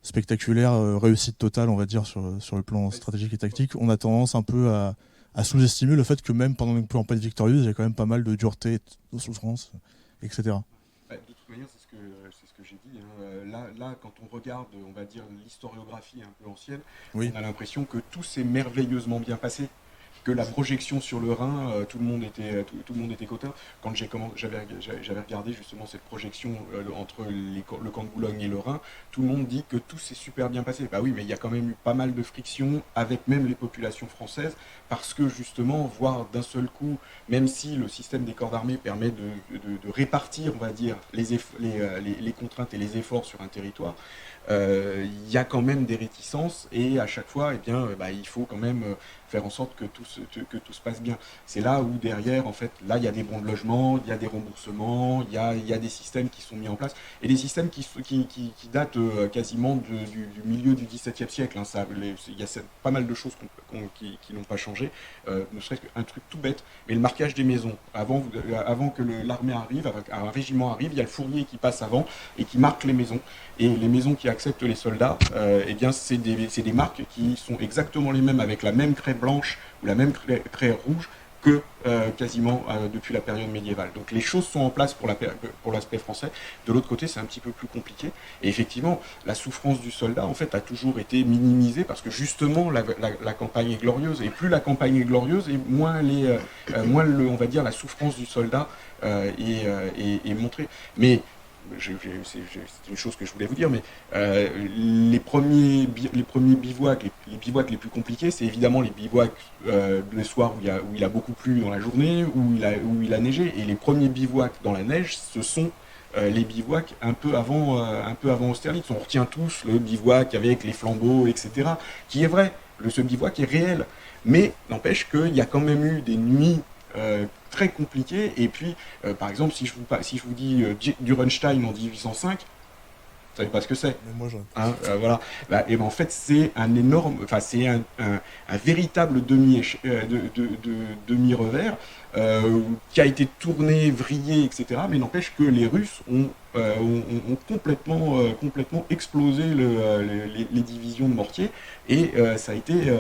spectaculaire, réussite totale, on va dire, sur le plan stratégique et tactique, on a tendance un peu à sous-estimer le fait que même pendant une campagne victorieuse, il y a quand même pas mal de dureté, de souffrance, etc. De toute manière, c'est ce que j'ai dit. Hein. Là, quand on regarde, on va dire, l'historiographie un peu ancienne, oui, on a l'impression que tout s'est merveilleusement bien passé. que la projection sur le Rhin, tout le monde était content. Quand j'avais regardé justement cette projection entre le camp de Boulogne et le Rhin, tout le monde dit que tout s'est super bien passé. Bah oui, mais il y a quand même eu pas mal de frictions avec même les populations françaises, parce que justement, voir d'un seul coup, même si le système des corps d'armée permet de répartir, on va dire, les contraintes et les efforts sur un territoire, il y a quand même des réticences, et à chaque fois, eh bien, il faut quand même faire en sorte que tout se passe bien. C'est là où derrière, en fait, là, il y a des bons de logement, il y a des remboursements, il y a des systèmes qui sont mis en place, et des systèmes qui datent quasiment du milieu du XVIIe siècle. Hein. Il y a pas mal de choses qui n'ont pas changé, ne serait-ce qu'un truc tout bête, mais le marquage des maisons. Avant que l'armée arrive, un régiment arrive, il y a le fourrier qui passe avant et qui marque les maisons. Et les maisons qui acceptent les soldats, eh bien, c'est des marques qui sont exactement les mêmes, avec la même craie blanche ou la même craie rouge que quasiment depuis la période médiévale. Donc les choses sont en place pour l'aspect français. De l'autre côté, c'est un petit peu plus compliqué. Et effectivement, la souffrance du soldat, en fait, a toujours été minimisée, parce que justement, la campagne est glorieuse. Et plus la campagne est glorieuse, et moins on va dire, la souffrance du soldat est montrée. Mais c'est une chose que je voulais vous dire, mais les premiers bivouacs, les bivouacs les plus compliqués, c'est évidemment les bivouacs le soir où il a beaucoup plu dans la journée, où il a neigé, et les premiers bivouacs dans la neige, ce sont les bivouacs un peu avant Austerlitz. On retient tous le bivouac avec les flambeaux, etc., qui est vrai, ce bivouac est réel, mais n'empêche qu'il y a quand même eu des nuits très compliqué. Et puis, par exemple, si je vous dis Dürrenstein en 1805, vous savez pas ce que c'est. Mais moi, voilà. Et ben, en fait, c'est un véritable demi-revers qui a été tourné, vrillé, etc. Mais n'empêche que les Russes ont complètement explosé les divisions de mortier, et ça a été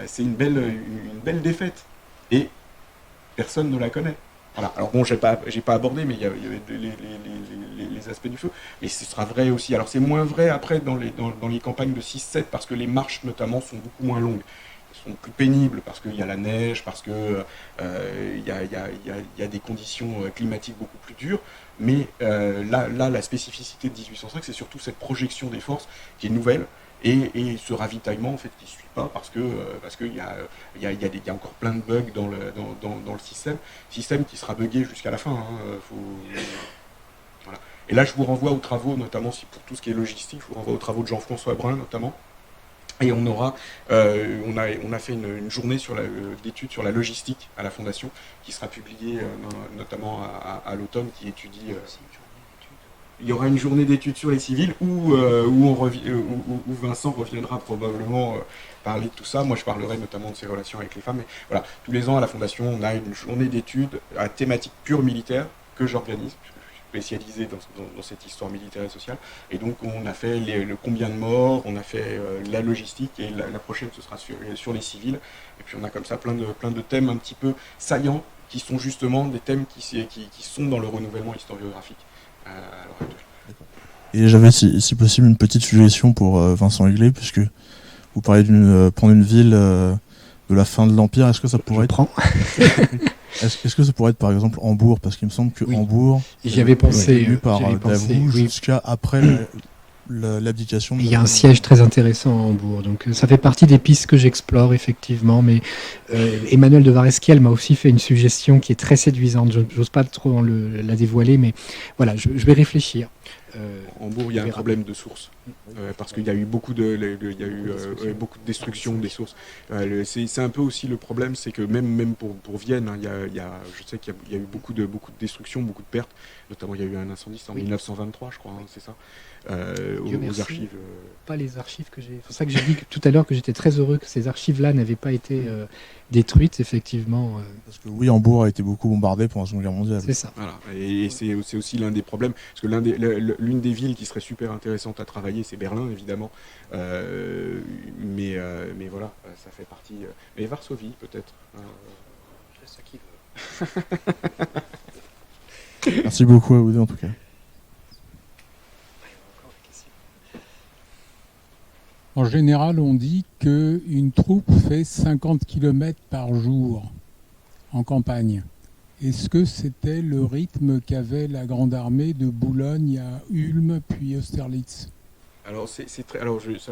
c'est une belle défaite. Et personne ne la connaît. Voilà. Alors bon, j'ai pas abordé, mais il y avait les aspects du feu. Mais ce sera vrai aussi. Alors c'est moins vrai après dans les campagnes de 6-7, parce que les marches notamment sont beaucoup moins longues. Elles sont plus pénibles parce qu'il y a la neige, parce que il y a des conditions climatiques beaucoup plus dures. Mais là, la spécificité de 1805, c'est surtout cette projection des forces qui est nouvelle. Et ce ravitaillement, en fait, qui ne suit pas, parce qu'il y a encore plein de bugs dans le système qui sera buggé jusqu'à la fin. Voilà. Et là, je vous renvoie aux travaux, notamment pour tout ce qui est logistique, je vous renvoie aux travaux de Jean-François Brun, notamment. Et on a fait une journée d'études sur la logistique à la Fondation, qui sera publiée notamment à l'automne, qui étudie... il y aura une journée d'études sur les civils où Vincent reviendra probablement parler de tout ça. Moi, je parlerai notamment de ses relations avec les femmes. Mais voilà, tous les ans, à la Fondation, on a une journée d'études à thématique pure militaire que j'organise, puisque je suis spécialisé dans cette histoire militaire et sociale. Et donc, on a fait le combien de morts, on a fait la logistique, et la prochaine, ce sera sur les civils. Et puis, on a comme ça plein de thèmes un petit peu saillants, qui sont justement des thèmes qui sont dans le renouvellement historiographique. Et j'avais, si possible, une petite suggestion pour Vincent Huguelet, puisque vous parlez prendre une ville de la fin de l'Empire. Est-ce que ça pourrait est-ce que ça pourrait être par exemple Hambourg, parce qu'il me semble que Hambourg, j'y avais pensé, par Davout jusqu'à après l'abdication. Il y a un siège très intéressant à Hambourg, donc ça fait partie des pistes que j'explore effectivement, mais Emmanuel de Varesquiel m'a aussi fait une suggestion qui est très séduisante. J'ose pas trop la dévoiler, mais voilà, je vais réfléchir. Hambourg, il y a un problème de source, parce qu'il y a eu beaucoup de destruction des sources. C'est un peu aussi le problème, c'est que même pour Vienne, hein, je sais qu'il y a eu beaucoup de destruction, beaucoup de pertes. Notamment, il y a eu un incendie, c'est en 1923, je crois, hein, c'est ça. Aux archives. Pas les archives que j'ai. C'est pour ça que j'ai dit tout à l'heure que j'étais très heureux que ces archives-là n'avaient pas été détruites, effectivement. Parce que oui, Hambourg a été beaucoup bombardé pendant la Seconde Guerre mondiale. C'est ça. Voilà. Et c'est aussi l'un des problèmes, parce que l'une des villes qui serait super intéressante à travailler, c'est Berlin, évidemment. Mais voilà, ça fait partie. Mais Varsovie, peut-être. Je laisse à qui veut. Merci beaucoup à vous deux, en tout cas. En général, on dit qu'une troupe fait 50 km par jour en campagne. Est-ce que c'était le rythme qu'avait la Grande Armée de Boulogne à Ulm puis Austerlitz? Alors, ça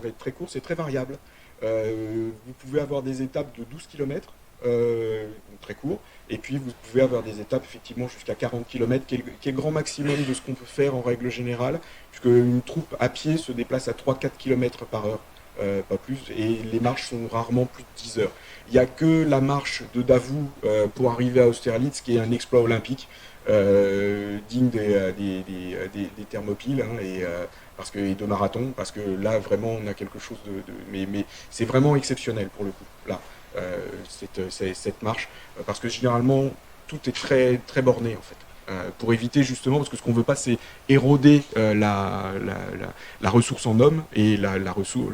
va être très court, c'est très variable. Vous pouvez avoir des étapes de 12 km, très court, et puis vous pouvez avoir des étapes effectivement jusqu'à 40 km, qui est le grand maximum de ce qu'on peut faire en règle générale, puisque une troupe à pied se déplace à 3-4 km par heure, pas plus, et les marches sont rarement plus de 10 heures. Il n'y a que la marche de Davout pour arriver à Austerlitz, qui est un exploit olympique, digne des Thermopyles, hein, et de marathon, parce que là vraiment on a quelque chose mais c'est vraiment exceptionnel pour le coup là, cette marche, parce que généralement tout est très très borné en fait, pour éviter justement, parce que ce qu'on veut pas c'est éroder la ressource en hommes et la ressource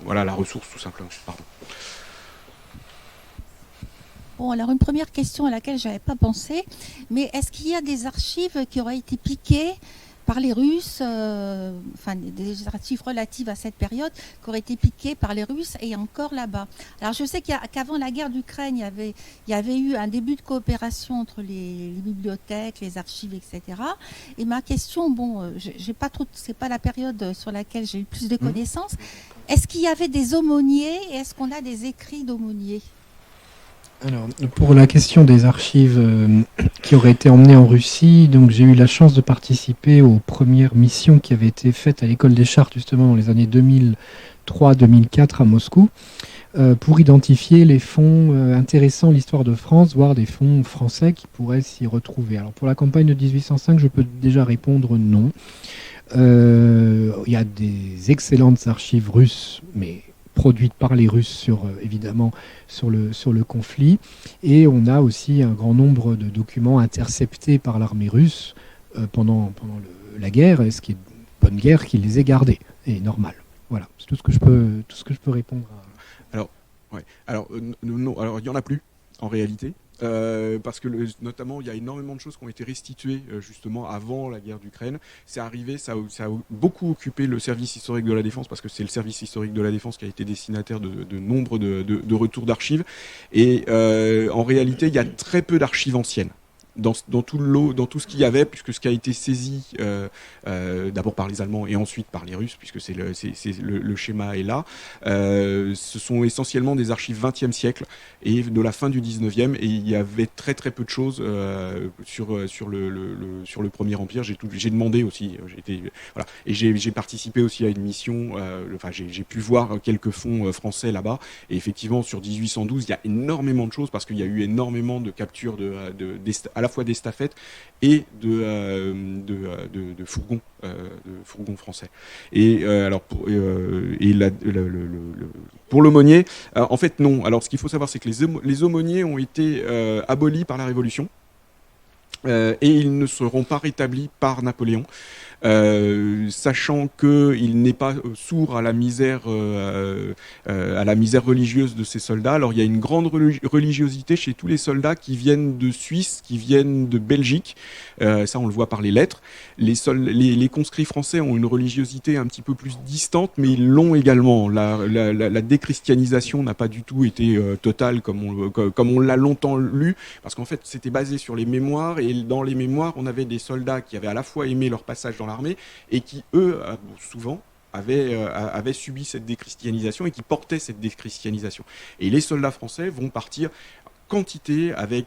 voilà, la ressource tout simplement, pardon. Bon, alors une première question à laquelle je n'avais pas pensé, mais est-ce qu'il y a des archives qui auraient été piquées par les Russes, enfin des archives relatives à cette période, qui auraient été piquées par les Russes et encore là-bas? Alors je sais qu'avant la guerre d'Ukraine, il y avait eu un début de coopération entre les bibliothèques, les archives, etc. Et ma question, bon, c'est pas la période sur laquelle j'ai eu le plus de connaissances. Est-ce qu'il y avait des aumôniers et est-ce qu'on a des écrits d'aumôniers? Alors, pour la question des archives qui auraient été emmenées en Russie, donc j'ai eu la chance de participer aux premières missions qui avaient été faites à l'école des Chartes, justement dans les années 2003-2004 à Moscou, pour identifier les fonds intéressants l'histoire de France, voire des fonds français qui pourraient s'y retrouver. Alors pour la campagne de 1805, je peux déjà répondre non. Il y a des excellentes archives russes, mais produites par les Russes évidemment sur le conflit, et on a aussi un grand nombre de documents interceptés par l'armée russe pendant la guerre, et ce qui est une bonne guerre qui les ait gardés, et normal. Voilà, c'est tout ce que je peux répondre à... Alors non, alors il y en a plus en réalité. Parce que notamment il y a énormément de choses qui ont été restituées justement avant la guerre d'Ukraine. C'est arrivé, ça a beaucoup occupé le service historique de la défense, parce que c'est le service historique de la défense qui a été destinataire de nombre de retours d'archives. Et en réalité, il y a très peu d'archives anciennes dans tout ce qu'il y avait, puisque ce qui a été saisi d'abord par les Allemands et ensuite par les Russes, puisque le schéma est là, ce sont essentiellement des archives 20e siècle et de la fin du 19e, et il y avait très très peu de choses sur le Premier Empire. J'ai demandé aussi, voilà, et j'ai participé aussi à une mission, j'ai pu voir quelques fonds français là-bas, et effectivement sur 1812 il y a énormément de choses, parce qu'il y a eu énormément de captures à la fois d'estafettes et de fourgons français. Et alors pour l'aumônier, en fait non. Alors ce qu'il faut savoir, c'est que les aumôniers ont été abolis par la Révolution, et ils ne seront pas rétablis par Napoléon. Sachant qu'il n'est pas sourd à la misère religieuse de ses soldats. Alors il y a une grande religiosité chez tous les soldats qui viennent de Suisse, qui viennent de Belgique, ça on le voit par les lettres. Les conscrits français ont une religiosité un petit peu plus distante, mais ils l'ont également. La déchristianisation n'a pas du tout été totale comme on l'a longtemps lu, parce qu'en fait c'était basé sur les mémoires, et dans les mémoires on avait des soldats qui avaient à la fois aimé leur passage dans l'armée, et qui, eux, souvent, avaient subi cette déchristianisation, et qui portaient cette déchristianisation. Et les soldats français vont partir quantité avec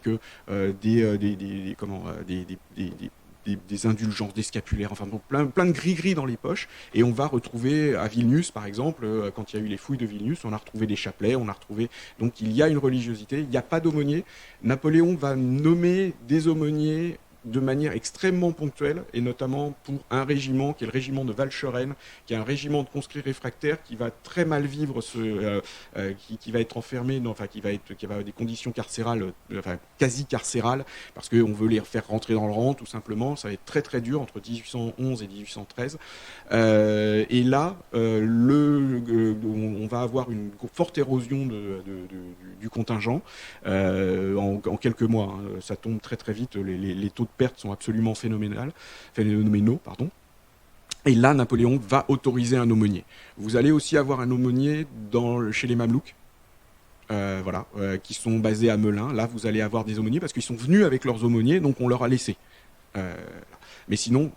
des indulgences, des scapulaires, enfin bon, plein de gris-gris dans les poches. Et on va retrouver à Vilnius, par exemple, quand il y a eu les fouilles de Vilnius, on a retrouvé des chapelets, on a retrouvé... Donc il y a une religiosité, il n'y a pas d'aumônier. Napoléon va nommer des aumôniers de manière extrêmement ponctuelle, et notamment pour un régiment qui est le régiment de Walcheren, qui est un régiment de conscrits réfractaires qui va très mal vivre, qui va être enfermé, qui va avoir des conditions carcérales, quasi carcérales, parce qu'on veut les faire rentrer dans le rang, tout simplement. Ça va être très très dur entre 1811 et 1813. Et là, on va avoir une forte érosion du contingent en quelques mois. Hein. Ça tombe très très vite, les taux de pertes sont absolument phénoménaux, pardon. Et là, Napoléon va autoriser un aumônier. Vous allez aussi avoir un aumônier chez les Mamelouks, qui sont basés à Melun. Là, vous allez avoir des aumôniers parce qu'ils sont venus avec leurs aumôniers, donc on leur a laissé. Mais sinon,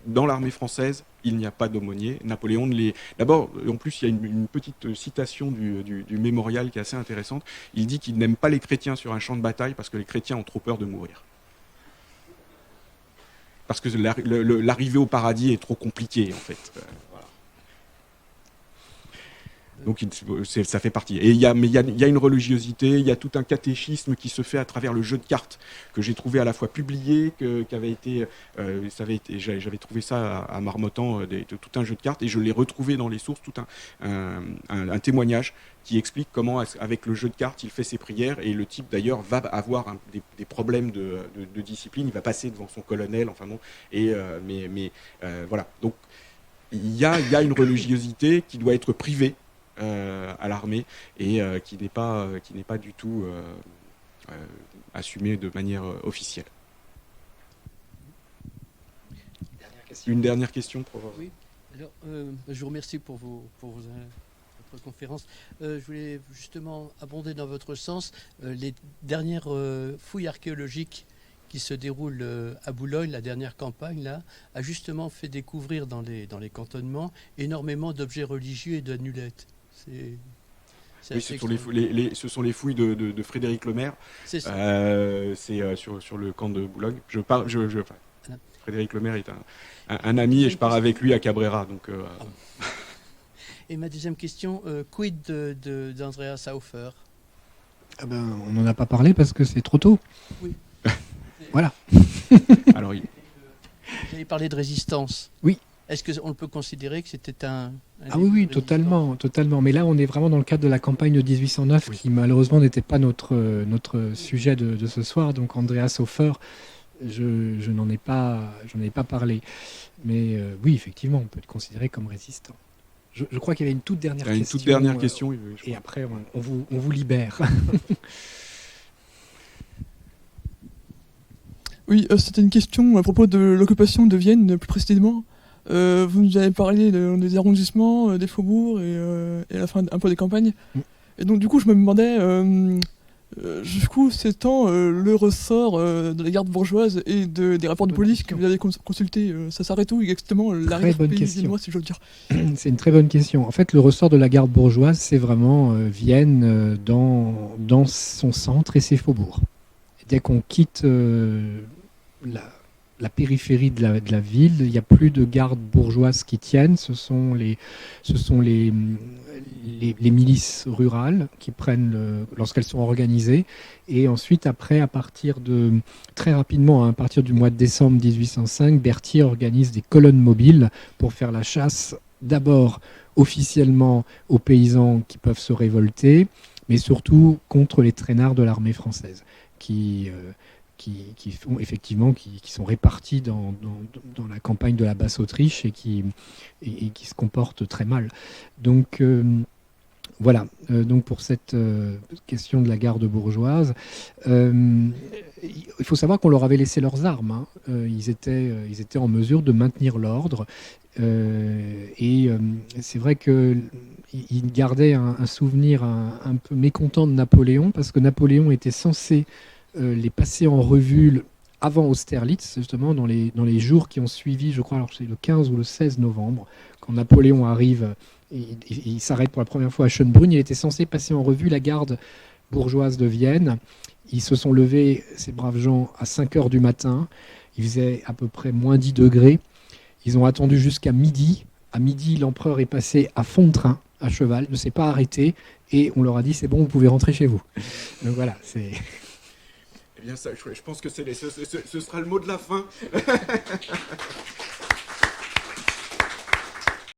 dans l'armée française, il n'y a pas d'aumônier. Napoléon ne les... D'abord, en plus, il y a une petite citation du mémorial qui est assez intéressante. Il dit qu'il n'aime pas les chrétiens sur un champ de bataille parce que les chrétiens ont trop peur de mourir. Parce que l'arrivée au paradis est trop compliquée, en fait. Voilà. Donc ça fait partie. Et il y a une religiosité, il y a tout un catéchisme qui se fait à travers le jeu de cartes que j'ai trouvé à la fois publié, j'avais trouvé ça à Marmottan, tout un jeu de cartes, et je l'ai retrouvé dans les sources, tout un témoignage qui explique comment, avec le jeu de cartes, il fait ses prières, et le type d'ailleurs va avoir des problèmes de discipline, il va passer devant son colonel, enfin bon, voilà. Donc il y a une religiosité qui doit être privée à l'armée et qui n'est pas du tout assumée de manière officielle. Une dernière question pour... Oui. Alors, je vous remercie pour votre conférence. Je voulais justement abonder dans votre sens les dernières fouilles archéologiques qui se déroulent à Boulogne. La dernière campagne là a justement fait découvrir dans les cantonnements énormément d'objets religieux et d'amulettes. Oui, ce sont les fouilles de Frédéric Lemaire. C'est ça. C'est sur le camp de Boulogne. Frédéric Lemaire est un ami et je pars avec lui à Cabrera. Donc, Et ma deuxième question, quid d'Andreas Saufer? On n'en a pas parlé parce que c'est trop tôt. Oui. Voilà. Alors, vous avez parlé de résistance. Oui. Est-ce qu'on peut considérer que c'était un oui, totalement. Mais là, on est vraiment dans le cadre de la campagne de 1809, qui malheureusement n'était pas notre sujet de ce soir. Donc, Andreas Saufer, je n'en ai pas parlé. Mais oui, effectivement, on peut le considérer comme résistant. Je crois qu'il y avait une toute dernière question. Une toute dernière question. Et après, on vous libère. Oui, c'était une question à propos de l'occupation de Vienne, plus précisément. Vous nous avez parlé des arrondissements, des faubourgs et à la fin un peu des campagnes. Et donc du coup je me demandais jusqu'où s'étend le ressort de la garde bourgeoise et des rapports de police que vous avez consultés. Ça s'arrête où exactement l'arrière pays viennois, si j'ose dire? C'est une très bonne question. En fait, le ressort de la garde bourgeoise, c'est vraiment Vienne dans son centre et ses faubourgs. Et dès qu'on quitte la périphérie de la ville, il n'y a plus de gardes bourgeoises qui tiennent. Ce sont les milices rurales qui prennent lorsqu'elles sont organisées. Et ensuite, après, très rapidement, à partir du mois de décembre 1805, Berthier organise des colonnes mobiles pour faire la chasse, d'abord officiellement aux paysans qui peuvent se révolter, mais surtout contre les traînards de l'armée française, qui sont répartis dans la campagne de la Basse-Autriche et qui se comportent très mal. Donc voilà, donc pour cette question de la garde bourgeoise, il faut savoir qu'on leur avait laissé leurs armes. Ils étaient en mesure de maintenir l'ordre. Et c'est vrai qu'ils gardaient un souvenir un peu mécontent de Napoléon, parce que Napoléon était censé les passer en revue avant Austerlitz, justement dans les jours qui ont suivi, je crois, alors c'est le 15 ou le 16 novembre, quand Napoléon arrive et il s'arrête pour la première fois à Schönbrunn. Il était censé passer en revue la garde bourgeoise de Vienne. Ils se sont levés, ces braves gens, à 5 heures du matin. Il faisait à peu près moins 10 degrés. Ils ont attendu jusqu'à midi. À midi, l'empereur est passé à fond de train, à cheval, ne s'est pas arrêté, et on leur a dit, c'est bon, vous pouvez rentrer chez vous. Donc voilà, c'est... Eh bien, ça, je pense que ce sera le mot de la fin.